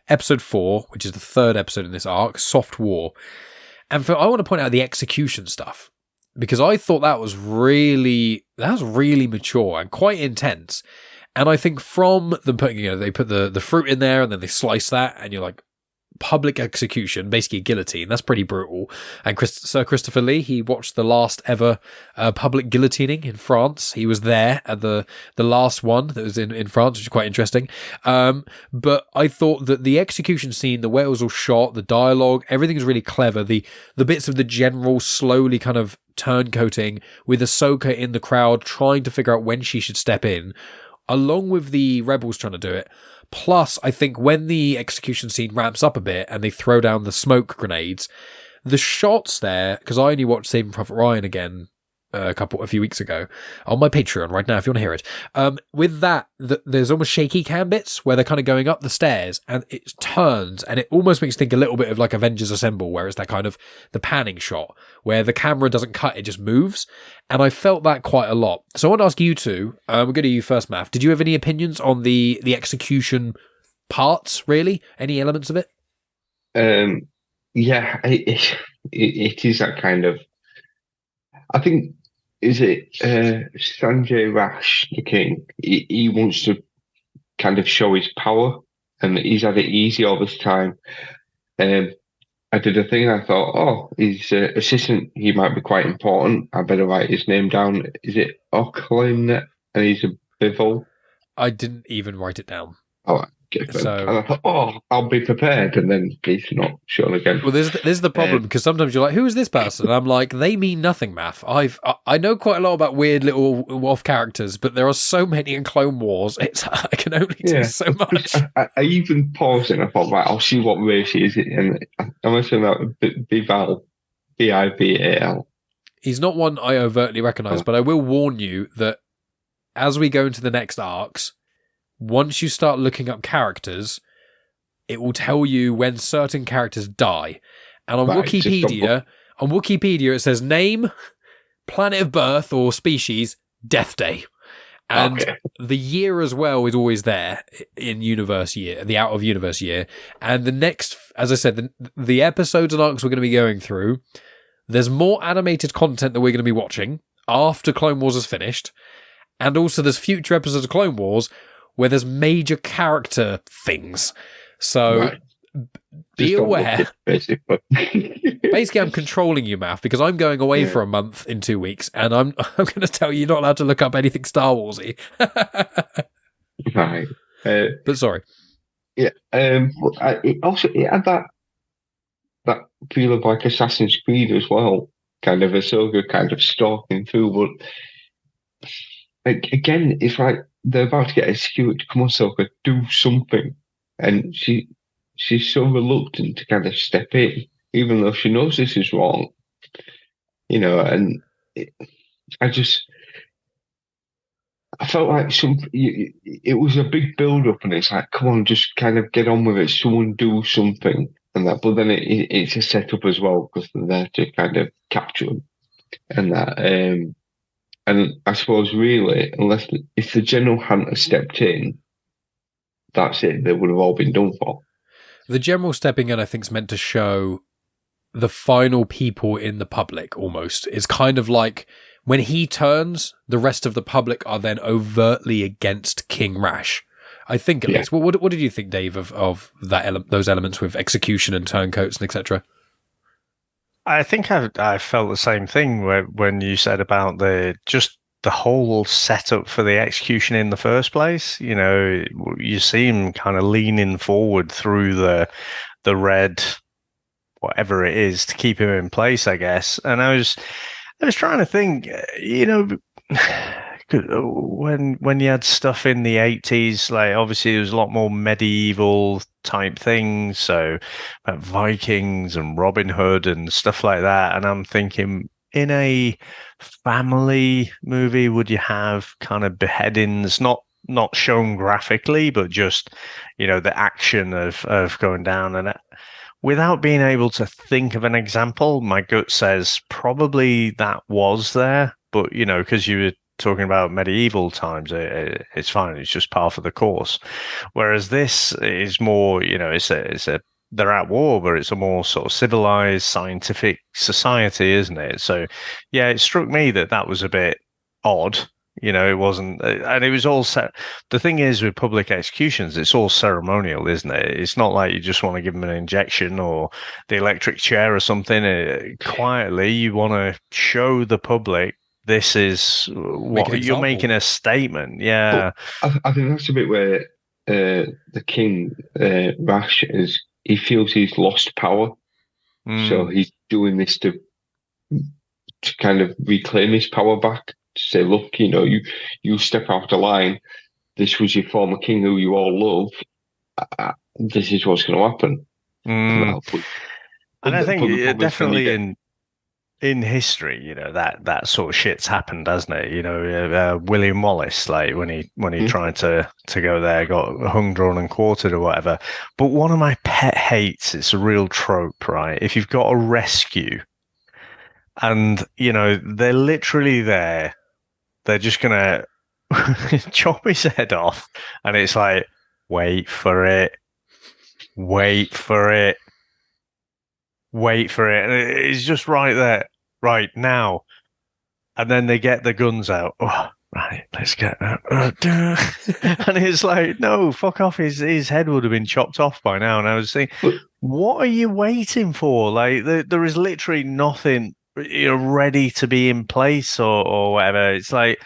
episode 4, which is the 3rd episode in this arc, Soft War. And I want to point out the execution stuff, because I thought that was really mature and quite intense. And I think from them putting, you know, they put the fruit in there and then they slice that, and you're like, public execution, basically a guillotine. That's pretty brutal. And Sir Christopher Lee, he watched the last ever public guillotining in France. He was there at the last one that was in France, which is quite interesting. But I thought that the execution scene, the way it was all shot, the dialogue, everything was really clever. The bits of the general slowly kind of turncoating with Ahsoka in the crowd trying to figure out when she should step in, along with the rebels trying to do it. Plus, I think when the execution scene ramps up a bit and they throw down the smoke grenades, the shots there, because I only watched Saving Private Ryan again a few weeks ago on my Patreon right now if you want to hear it. With that, there's almost shaky cam bits where they're kind of going up the stairs and it turns and it almost makes you think a little bit of like Avengers Assemble, where it's that kind of the panning shot where the camera doesn't cut, it just moves. And I felt that quite a lot. So I want to ask you two, we'll go to you first, Maff. Did you have any opinions on the execution parts, really? Any elements of it?
Yeah, it is that kind of, I think, is it Sanjay Rash, the king? He wants to kind of show his power, and he's had it easy all this time. I did a thing, I thought, oh, his assistant, he might be quite important. I better write his name down. Is it Auckland? And he's a Bivol.
I didn't even write it down.
Oh, so, and I thought, oh, I'll be prepared, and then he's not shown again.
Well, this is the problem, because sometimes you're like, who is this person? And I'm like, they mean nothing, Maff. I know quite a lot about weird little off characters, but there are so many in Clone Wars. I can only do so much.
I even paused and I thought, right, I'll see what race she is, and I'm assuming that Bival, Bival.
He's not one I overtly recognise, but I will warn you that as we go into the next arcs, once you start looking up characters, it will tell you when certain characters die. And on Wikipedia, it says name, planet of birth or species, death day. And the year as well is always there in universe year, the out of universe year. And the next, as I said, the episodes and arcs we're going to be going through, there's more animated content that we're going to be watching after Clone Wars is finished. And also there's future episodes of Clone Wars where there's major character things. So be aware. Basically, I'm controlling you, Maff, because I'm going away for a month in 2 weeks, and I'm going to tell you you're not allowed to look up anything Star Warsy.
Right.
But sorry.
Yeah. It had that feel of like Assassin's Creed as well, kind of Ahsoka kind of stalking through, but again, it's like they're about to get executed. Come on, Ahsoka, do something. And she's so reluctant to kind of step in, even though she knows this is wrong. You know, and I felt like it was a big build-up, and it's like, come on, just kind of get on with it. Someone do something, and that. But then it's a setup as well, because they're there to kind of capture them, and that. And I suppose really, if the general hadn't stepped in, that's it. They would have all been done for.
The general stepping in, I think, is meant to show the final people in the public. Almost, it's kind of like. When he turns, the rest of the public are then overtly against King Rash. I think at least. What did you think, Dave, of that those elements with execution and turncoats and etc.?
I think I felt the same thing when you said about the whole setup for the execution in the first place. You know, you see him kind of leaning forward through the red, whatever it is, to keep him in place, I guess. And I was trying to think, you know, when you had stuff in the 80s, like obviously there was a lot more medieval type things, so about Vikings and Robin Hood and stuff like that. And I'm thinking, in a family movie, would you have kind of beheadings, not shown graphically, but just, you know, the action of going down? And without being able to think of an example, my gut says probably that was there. But, you know, because you were talking about medieval times, it's fine. It's just par for the course. Whereas this is more, you know, they're at war, but it's a more sort of civilized, scientific society, isn't it? So, yeah, it struck me that was a bit odd. You know, it wasn't, and it was all set. The thing is, with public executions, it's all ceremonial, isn't it? It's not like you just want to give them an injection or the electric chair or something. Quietly, you want to show the public this is what you're making a statement. Yeah,
I think that's a bit where the king Rash he feels he's lost power, so he's doing this to kind of reclaim his power back. Say, look, you know, you step out the line. This was your former king who you all love. This is what's going to happen.
And I think definitely in history, you know, that sort of shit's happened, hasn't it? You know, William Wallace, like when he tried to go there, got hung, drawn, and quartered or whatever. But one of my pet hates, it's a real trope, right? If you've got a rescue, and you know they're literally there. They're just going to chop his head off. And it's like, wait for it. Wait for it. Wait for it. And it's just right there. Right now. And then they get the guns out. Oh, right, let's get that. And it's like, no, fuck off. His head would have been chopped off by now. And I was thinking, what are you waiting for? Like, there is literally nothing, you know, ready to be in place or whatever. It's like,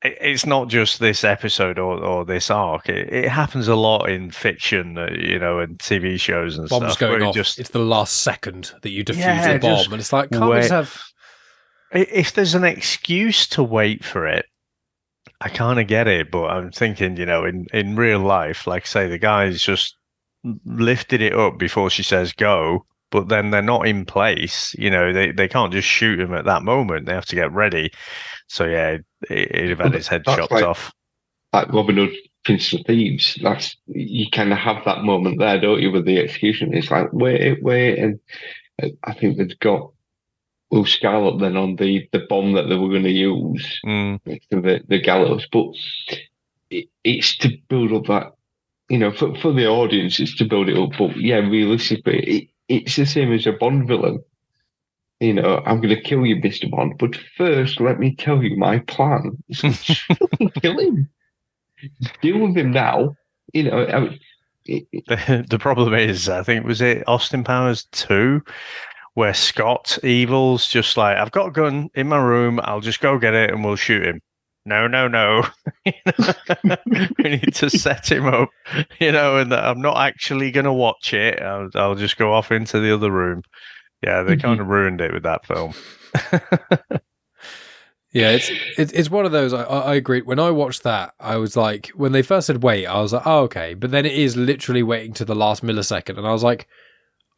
it's not just this episode or this arc. It happens a lot in fiction, you know, and TV shows and
Bombs
stuff.
Going off. It's the last second that you defuse the bomb, and it's like, can't we just have?
If there's an excuse to wait for it, I kind of get it. But I'm thinking, you know, in real life, like say the guy's just lifted it up before she says go. But then they're not in place, you know, they can't just shoot him at that moment. They have to get ready. So, yeah, he'd have had his head chopped off.
Like Robin Hood, Prince of Thieves, you kind of have that moment there, don't you, with the execution? It's like, wait. And I think they've got Will Scarlet then on the bomb that they were going to use, the gallows. But it's to build up that, you know, for the audience, it's to build it up. But, yeah, realistically, it's the same as a Bond villain. You know, I'm going to kill you, Mr. Bond, but first, let me tell you my plan. Kill him. Deal with him now. You know,
the problem is, I think, was it Austin Powers 2, where Scott Evil's just like, I've got a gun in my room, I'll just go get it and we'll shoot him. No. We need to set him up, you know, and I'm not actually going to watch it. I'll just go off into the other room. Yeah, they kind of ruined it with that film.
Yeah, it's one of those. I agree. When I watched that, I was like, when they first said wait, I was like, oh, okay. But then it is literally waiting to the last millisecond. And I was like,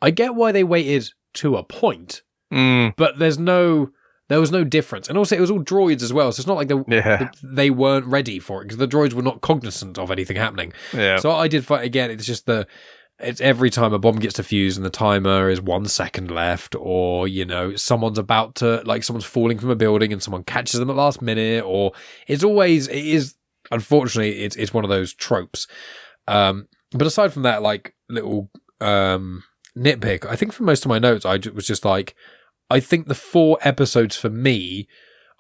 I get why they waited to a point, but there's no There was no difference. And also, it was all droids as well. So it's not like they weren't ready for it because the droids were not cognizant of anything happening.
Yeah.
So I did fight again. It's just it's every time a bomb gets defused and the timer is 1 second left, or, you know, someone's falling from a building and someone catches them at the last minute, or unfortunately, it's one of those tropes. But aside from that, like, little nitpick, I think for most of my notes, I was just like, I think the 4 episodes for me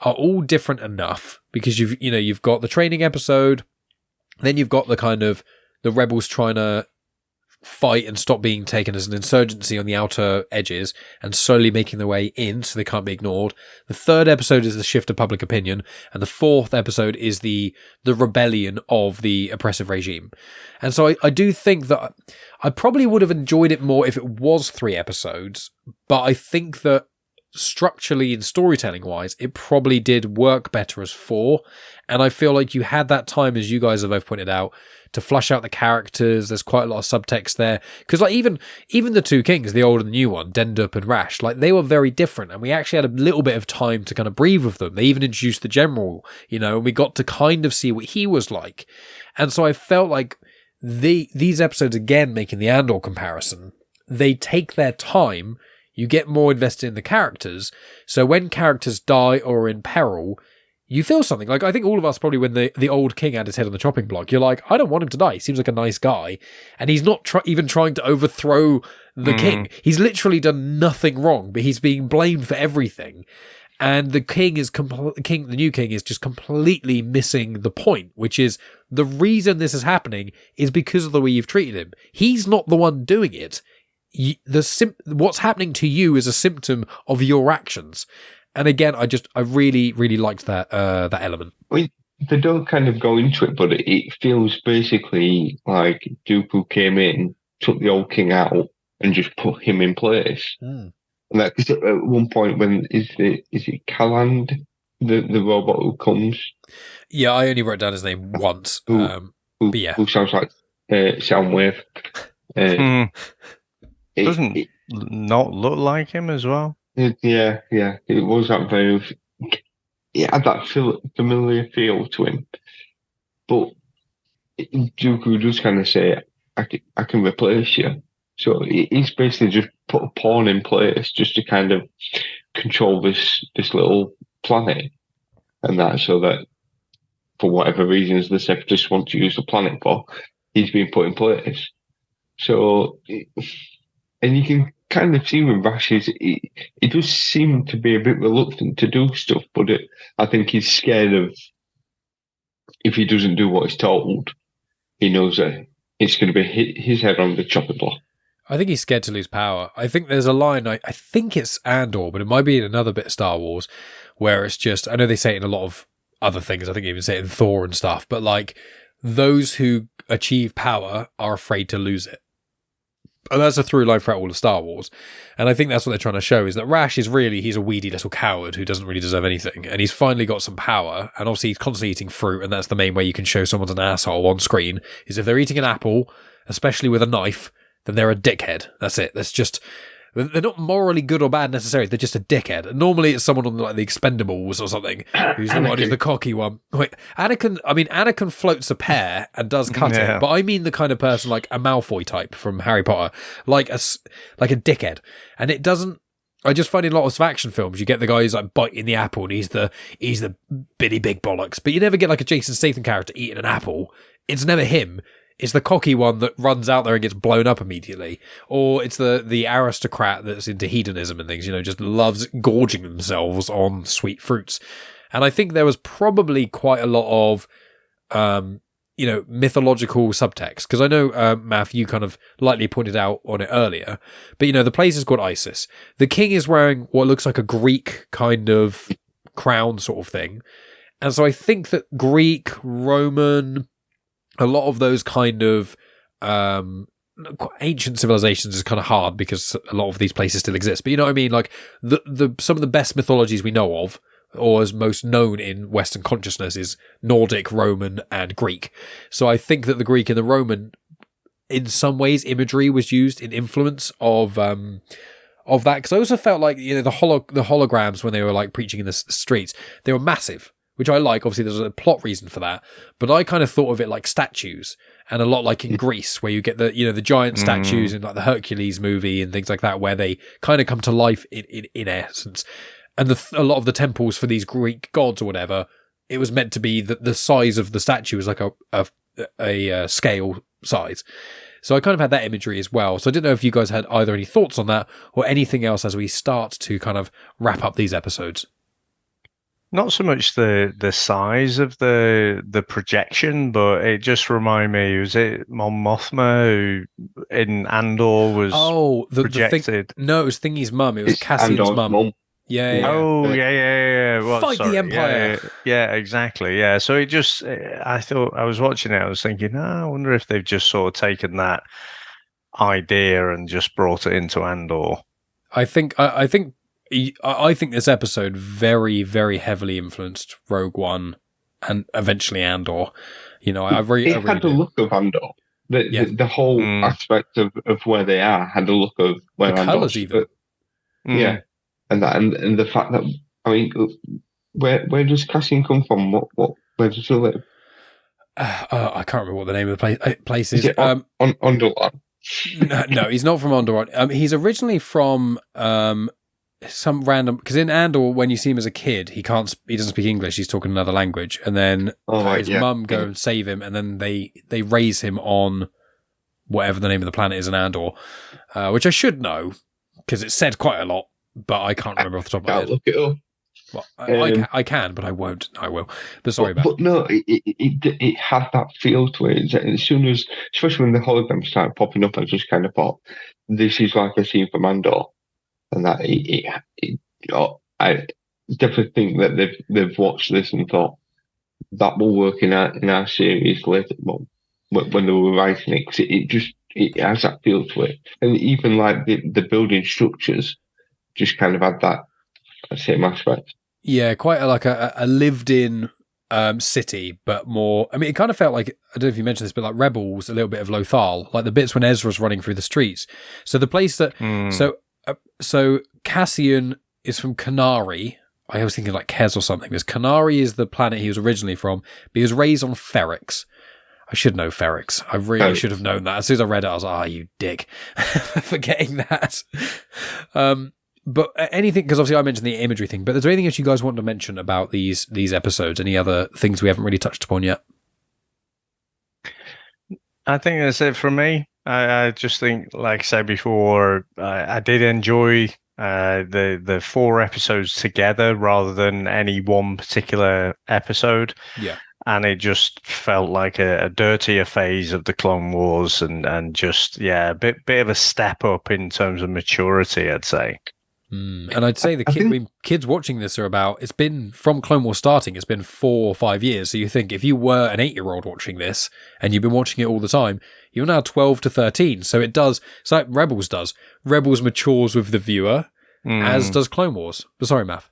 are all different enough because you've got the training episode, then you've got the kind of the rebels trying to fight and stop being taken as an insurgency on the outer edges and slowly making their way in so they can't be ignored. The 3rd episode is the shift of public opinion, and the 4th episode is the rebellion of the oppressive regime. And so I do think that I probably would have enjoyed it more if it was 3 episodes, but I think that structurally and storytelling wise, it probably did work better as 4. And I feel like you had that time, as you guys have both pointed out, to flush out the characters. There's quite a lot of subtext there. Because like even the 2 kings, the old and the new one, Dendup and Rash, like they were very different. And we actually had a little bit of time to kind of breathe with them. They even introduced the general, you know, and we got to kind of see what he was like. And so I felt like these episodes, again, making the Andor comparison, they take their time. You get more invested in the characters. So when characters die or are in peril, you feel something. Like, I think all of us probably, when the old king had his head on the chopping block, you're like, I don't want him to die. He seems like a nice guy. And he's not even trying to overthrow the king. He's literally done nothing wrong, but he's being blamed for everything. And the the new king is just completely missing the point, which is the reason this is happening is because of the way you've treated him. He's not the one doing it. What's happening to you is a symptom of your actions. And again, I really, really liked that element.
I mean, they don't kind of go into it, but it feels basically like Dooku came in, took the old king out, and just put him in place. And that, because at one point, when is it Calland, the robot who comes?
Yeah, I only wrote down his name once. But yeah,
who sounds like Soundwave.
Doesn't not look like him as well.
Yeah. It was that very. It had that familiar feel to him, but Dooku does kind of say, "I can replace you." So he's basically just put a pawn in place just to kind of control this little planet, and that so that for whatever reasons the Separatists want to use the planet for, he's being put in place. So. And you can kind of see with Rash, he does seem to be a bit reluctant to do stuff, but I think he's scared of if he doesn't do what he's told, he knows that it's going to be his head on the chopping block.
I think he's scared to lose power. I think there's a line, I think it's Andor, but it might be in another bit of Star Wars, where it's just, I know they say it in a lot of other things, I think they even say it in Thor and stuff, but like, those who achieve power are afraid to lose it. And that's a through line throughout all of Star Wars. And I think that's what they're trying to show, is that Rash is really, he's a weedy little coward who doesn't really deserve anything. And he's finally got some power. And obviously he's constantly eating fruit. And that's the main way you can show someone's an asshole on screen, is if they're eating an apple, especially with a knife, then they're a dickhead. That's it. That's just, they're not morally good or bad necessarily. They're just a dickhead. And normally it's someone on like the Expendables or something who's the one who's the cocky one. Wait, Anakin floats a pear and does cut it, but I mean the kind of person like a Malfoy type from Harry Potter, like a dickhead. And it doesn't. I just find in a lot of action films you get the guy who's like biting the apple and he's the bitty big bollocks, but you never get like a Jason Statham character eating an apple. It's never him. It's the cocky one that runs out there and gets blown up immediately. Or it's the aristocrat that's into hedonism and things, just loves gorging themselves on sweet fruits. And I think there was probably quite a lot of, mythological subtext. Because I know, Maff, you kind of lightly pointed out on it earlier. But, the place is called Isis. The king is wearing what looks like a Greek kind of crown sort of thing. And so I think that Greek, Roman, a lot of those kind of ancient civilizations is kind of hard because a lot of these places still exist. But you know what I mean? Like some of the best mythologies we know of, or is most known in Western consciousness, is Nordic, Roman, and Greek. So I think that the Greek and the Roman, in some ways, imagery was used in influence of of that, because I also felt like, you know, the holograms when they were like preaching in the streets, they were massive, which I like. Obviously, there's a plot reason for that, but I kind of thought of it like statues, and a lot like in Greece, where you get the, you know, the giant statues in like the Hercules movie and things like that, where they kind of come to life in essence. And a lot of the temples for these Greek gods or whatever, it was meant to be the size of the statue was like a scale size. So I kind of had that imagery as well. So I didn't know if you guys had either any thoughts on that or anything else as we start to kind of wrap up these episodes.
Not so much the size of the projection, but it just reminded me, was it Mon Mothma who in Andor was projected?
No, it was Thingy's mum. It was Cassian's mum. Yeah.
Oh, yeah. Well,
fight the Empire.
Yeah, exactly. Yeah. So it just, I thought, I was watching it, I was thinking, I wonder if they've just sort of taken that idea and just brought it into Andor.
I think this episode very, very heavily influenced Rogue One and eventually Andor. You know,
it had the look of Andor. The whole aspect of where they are had the look of where
the colours even.
Yeah. And the fact that, I mean, where does Cassian come from? Where does he live?
I can't remember what the name of the place is.
Onderon.
No, he's not from Onderon. He's originally from some random, because in Andor, when you see him as a kid, he doesn't speak English. He's talking another language, and then his mum go and save him, and then they raise him on whatever the name of the planet is in Andor, which I should know because it's said quite a lot. But I can't remember off the top of my head.
Look it up.
Well, I can, but I won't. I will. But sorry about
But no, it had that feel to it. As soon as, especially when the holograms started popping up, I just kind of thought, this is like a scene from Andor. And that I definitely think that they've watched this and thought, that will work in our series later, when they were writing it, because it has that feel to it. And even like the building structures, just kind of had that same aspect.
Yeah, quite like a lived-in city, but more. I mean, it kind of felt like, I don't know if you mentioned this, but like Rebels, a little bit of Lothal, like the bits when Ezra's running through the streets. So the place that, so Cassian is from Canary. I was thinking like Kez or something. Because Canary is the planet he was originally from, but he was raised on Ferrix. I should know Ferrix. I really should have known that. As soon as I read it, I was like, you dick. Forgetting that. But anything, because obviously I mentioned the imagery thing, but is there anything else you guys want to mention about these episodes? Any other things we haven't really touched upon yet?
I think that's it from me. I just think, like I said before, I did enjoy the 4 episodes together rather than any one particular episode.
Yeah.
And it just felt like a dirtier phase of the Clone Wars and just, a bit of a step up in terms of maturity, I'd say.
And I'd say kids watching this are about, it's been from Clone Wars starting, it's been 4 or 5 years. So you think if you were an 8-year-old watching this and you've been watching it all the time, you're now 12 to 13. So it's like Rebels does. Rebels matures with the viewer, as does Clone Wars. But sorry, Maff.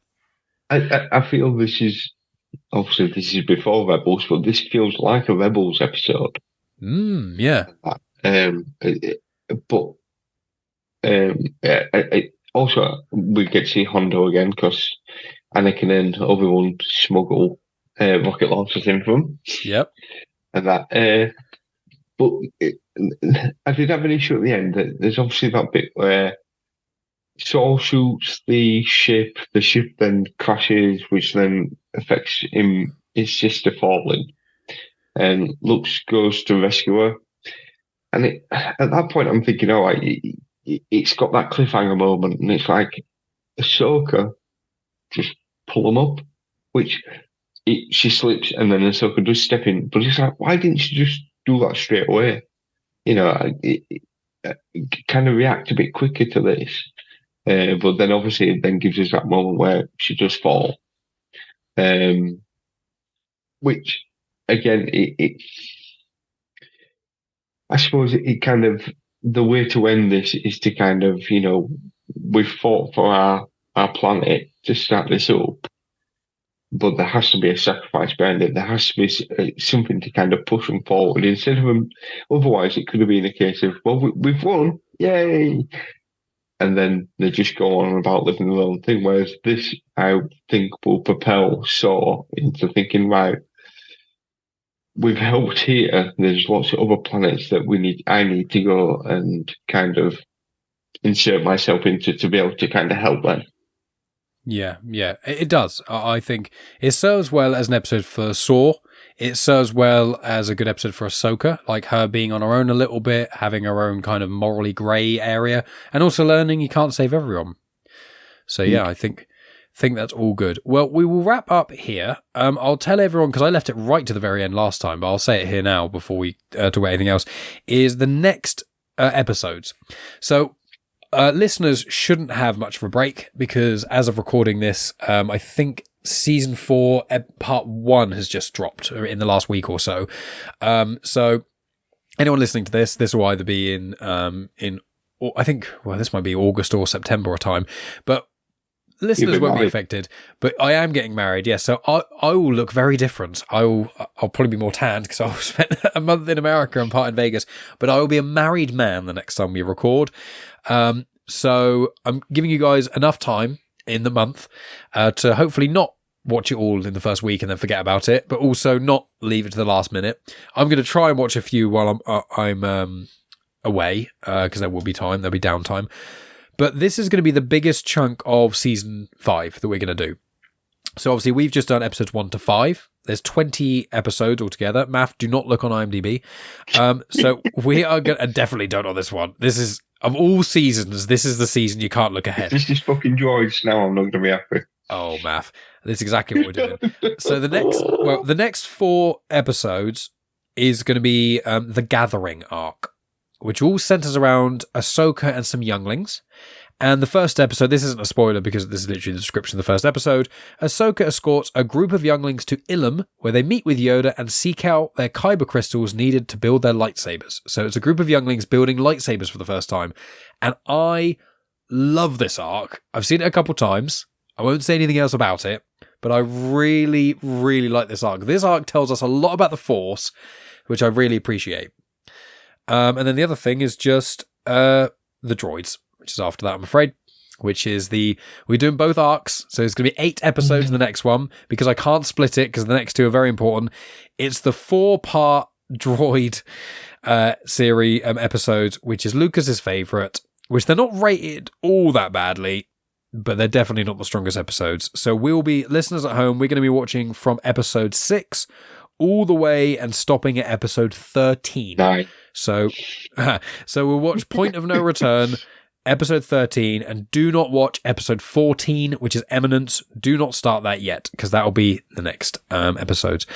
I feel this is before Rebels, but this feels like a Rebels episode.
Yeah.
Also, we get to see Hondo again because Anakin and Obi-Wan smuggle rocket launchers in from him.
Yep.
And that. But I did have an issue at the end. There's obviously that bit where Saul shoots the ship then crashes, which then affects his sister falling. And Luke goes to rescue her. And at that point, I'm thinking, it's got that cliffhanger moment, and it's like Ahsoka just pull him up, which she slips, and then Ahsoka does step in. But it's like, why didn't she just do that straight away? You know, kind of react a bit quicker to this. But then obviously it then gives us that moment where she does fall. Which, again, I suppose it kind of, the way to end this is to kind of, we've fought for our planet to start this up, but there has to be a sacrifice behind it. There has to be something to kind of push them forward instead of them. Otherwise, it could have been a case of, well, we've won, yay! and then they just go on about living their own thing. Whereas this, I think, will propel Saw into thinking, right, we've helped here. There's lots of other planets that I need to go and kind of insert myself into to be able to kind of help them.
Yeah, it does. I think it serves well as an episode for Saw. It serves well as a good episode for Ahsoka, like her being on her own a little bit, having her own kind of morally grey area, and also learning you can't save everyone. So yeah, I think that's all good. Well, we will wrap up here. I'll tell everyone, because I left it right to the very end last time, but I'll say it here now before we talk about anything else, is the next episodes. So listeners shouldn't have much of a break, because as of recording this, I think season 4 part 1 has just dropped in the last week or so. So anyone listening to this will either be in I think, well, this might be August or September or time, but listeners won't be affected. But I am getting married, yes. So I will look very different. I'll probably be more tanned because I'll spend a month in America and part in Vegas. But I will be a married man the next time we record. So I'm giving you guys enough time in the month to hopefully not watch it all in the first week and then forget about it, but also not leave it to the last minute. I'm going to try and watch a few while I'm away, because there will be time, there'll be downtime. But this is going to be the biggest chunk of season 5 that we're going to do. So obviously we've just done episodes 1 to 5. There's 20 episodes altogether. Maff, do not look on IMDb. So we are going to definitely don't on this one. This is, of all seasons, this is the season you can't look ahead.
This is fucking droids now. I'm not going to be happy.
Oh, Maff. That's exactly what we're doing. So the next 4 episodes is going to be the Gathering arc, which all centers around Ahsoka and some younglings. And the first episode, this isn't a spoiler because this is literally the description of the first episode. Ahsoka escorts a group of younglings to Ilum, where they meet with Yoda and seek out their kyber crystals needed to build their lightsabers. So it's a group of younglings building lightsabers for the first time. And I love this arc. I've seen it a couple times. I won't say anything else about it, but I really, really like this arc. This arc tells us a lot about the Force, which I really appreciate. And then the other thing is just the droids, which is after that, I'm afraid, which is we're doing both arcs. So it's going to be 8 episodes in the next one, because I can't split it because the next 2 are very important. It's the 4-part droid series episodes, which is Lucas's favorite, which they're not rated all that badly, but they're definitely not the strongest episodes. So we'll be, listeners at home, we're going to be watching from episode 6 all the way and stopping at episode 13.
Nice.
So we'll watch Point of No Return, episode 13, and do not watch episode 14, which is Eminence. Do not start that yet, because that will be the next episodes.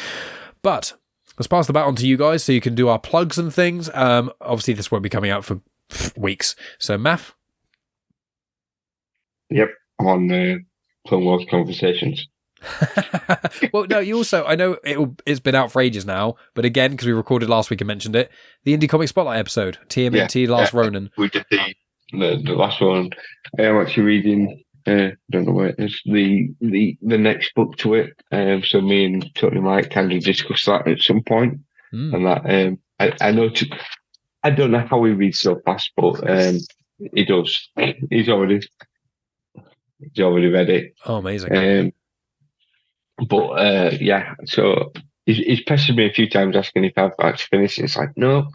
But let's pass the baton to you guys so you can do our plugs and things. Obviously, this won't be coming out for weeks. So, Maff?
Yep, I'm on Clone Wars Conversations.
Well, no, you also, I know it's been out for ages now, but again, because we recorded last week and mentioned it, the Indie Comic Spotlight episode, TMNT Last Ronin.
We did the last one. I am actually reading, don't know where it is, the next book to it. So me and Tony Mike kind of discussed that at some point. And that, I know, I don't know how he reads so fast, but he does. He's already read it.
Oh, amazing.
But yeah, so he's pestered me a few times asking if I've actually finished. It's like, no,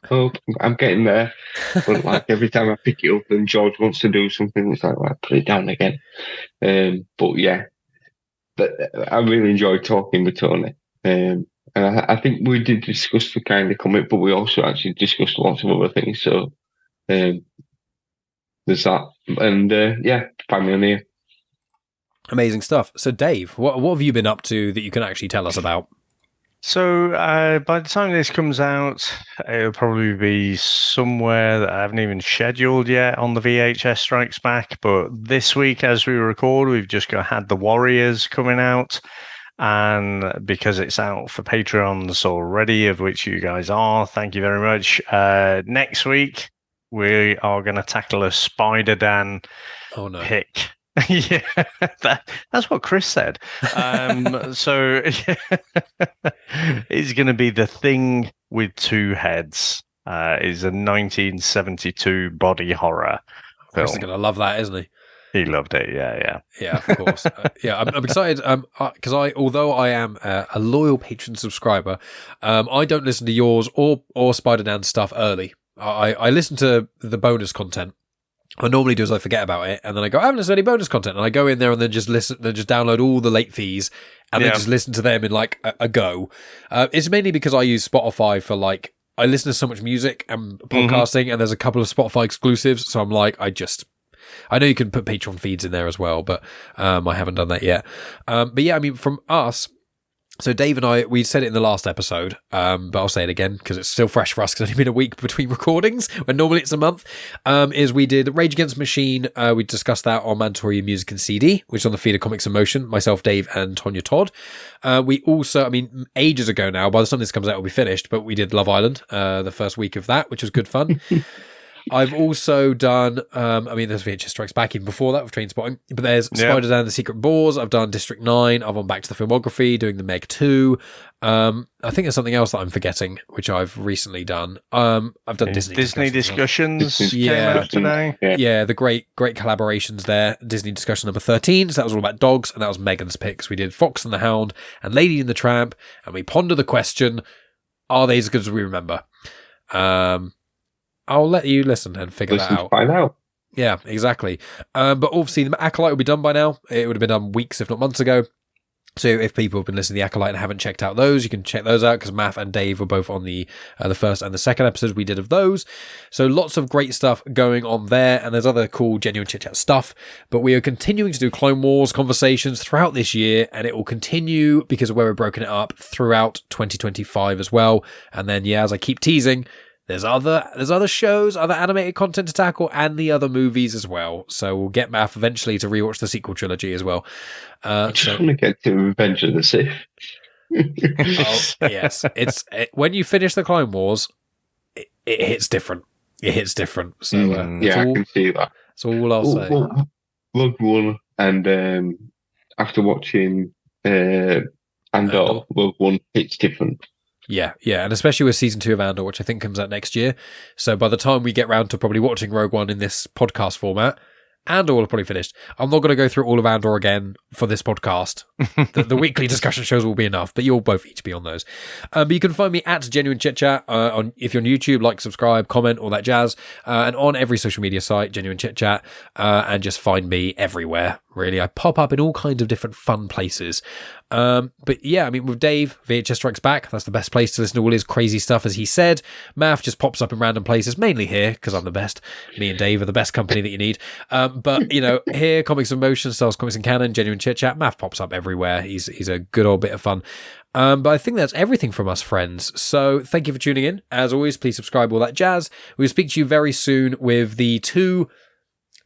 I'm getting there. But like every time I pick it up and George wants to do something, it's like, right, put it down again. But yeah, I really enjoyed talking with Tony. And I think we did discuss the kind of comic, but we also actually discussed lots of other things. So there's that. And yeah, find me on here.
Amazing stuff. So, Dave, what have you been up to that you can actually tell us about?
So, by the time this comes out, it'll probably be somewhere that I haven't even scheduled yet on the VHS Strikes Back. But this week, as we record, we've just had The Warriors coming out. And because it's out for Patreons already, of which you guys are, thank you very much. Next week, we are going to tackle a Spider-Dan pick. Yeah, that's what Chris said. So it's going to be The Thing with Two Heads. Is a 1972 body horror.
Chris is going to love that, isn't he?
He loved it. Yeah.
Yeah, of course. I'm excited because although I am a loyal patron subscriber, I don't listen to yours or Spider-Dan stuff early. I listen to the bonus content. What I normally do is I forget about it, and then I go, I haven't listened to any bonus content, and I go in there and then just download all the late fees, and then just listen to them in like a go. It's mainly because I use Spotify for like, I listen to so much music and podcasting, and there's a couple of Spotify exclusives, so I'm like, I know you can put Patreon feeds in there as well, but I haven't done that yet. But yeah, I mean, from us, so Dave and I, we said it in the last episode, but I'll say it again because it's still fresh for us because it's only been a week between recordings, when normally it's a month, is we did Rage Against the Machine. We discussed that on Mandatory Music and CD, which is on the feed of Comics in Motion, myself, Dave, and Tonya Todd. We also, I mean, ages ago now, by the time this comes out, it'll be finished, but we did Love Island, the first week of that, which was good fun. I've also done, there's VHS Strikes Back even before that with Trainspotting, but there's Spider-Dan, The Secret Bores. I've done District 9. I've gone back to the filmography, doing the Meg 2. I think there's something else that I'm forgetting, which I've recently done. I've done Disney
discussions came out today.
Yeah, the great collaborations there. Disney discussion number 13. So that was all about dogs, and that was Megan's picks. We did Fox and the Hound and Lady and the Tramp, and we ponder the question, are they as good as we remember? I'll let you listen and figure that out.
Find out.
Yeah, exactly. But obviously, the Acolyte will be done by now. It would have been done weeks, if not months ago. So if people have been listening to the Acolyte and haven't checked out those, you can check those out because Maff and Dave were both on the first and the second episodes we did of those. So lots of great stuff going on there, and there's other cool genuine chit-chat stuff. But we are continuing to do Clone Wars conversations throughout this year, and it will continue because of where we're broken it up throughout 2025 as well. And then, as I keep teasing, there's other shows, other animated content to tackle, and the other movies as well. So we'll get Maff eventually to rewatch the sequel trilogy as well.
I just want to get to Revenge of the Sith.
Yes, when you finish the Clone Wars, it hits different. It hits different. So
I can see that.
That's all I'll say.
Rogue One, and after watching Andor, Rogue One hits different.
Yeah, and especially with season 2 of Andor, which I think comes out next year. So by the time we get round to probably watching Rogue One in this podcast format, Andor will have probably finished. I'm not going to go through all of Andor again for this podcast. The weekly discussion shows will be enough, but you'll both each be on those. But you can find me at Genuine Chit Chat if you're on YouTube, like, subscribe, comment, all that jazz, and on every social media site, Genuine Chit Chat, and just find me everywhere. Really, I pop up in all kinds of different fun places. But yeah, I mean, with Dave, VHS Strikes Back, that's the best place to listen to all his crazy stuff, as he said. Maff just pops up in random places, mainly here, because I'm the best. Me and Dave are the best company that you need. But, here, Comics in Motion, Stars, Comics in Canon, Genuine Chit Chat, Maff pops up everywhere. He's a good old bit of fun. But I think that's everything from us, friends. So thank you for tuning in. As always, please subscribe, all that jazz. We'll speak to you very soon with the 2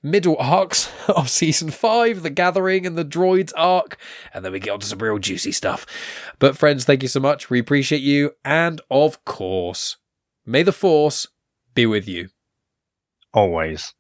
middle arcs of season 5, the Gathering and the Droids arc, and then we get on to some real juicy stuff. But friends, thank you so much. We appreciate you. And of course, may the Force be with you.
Always.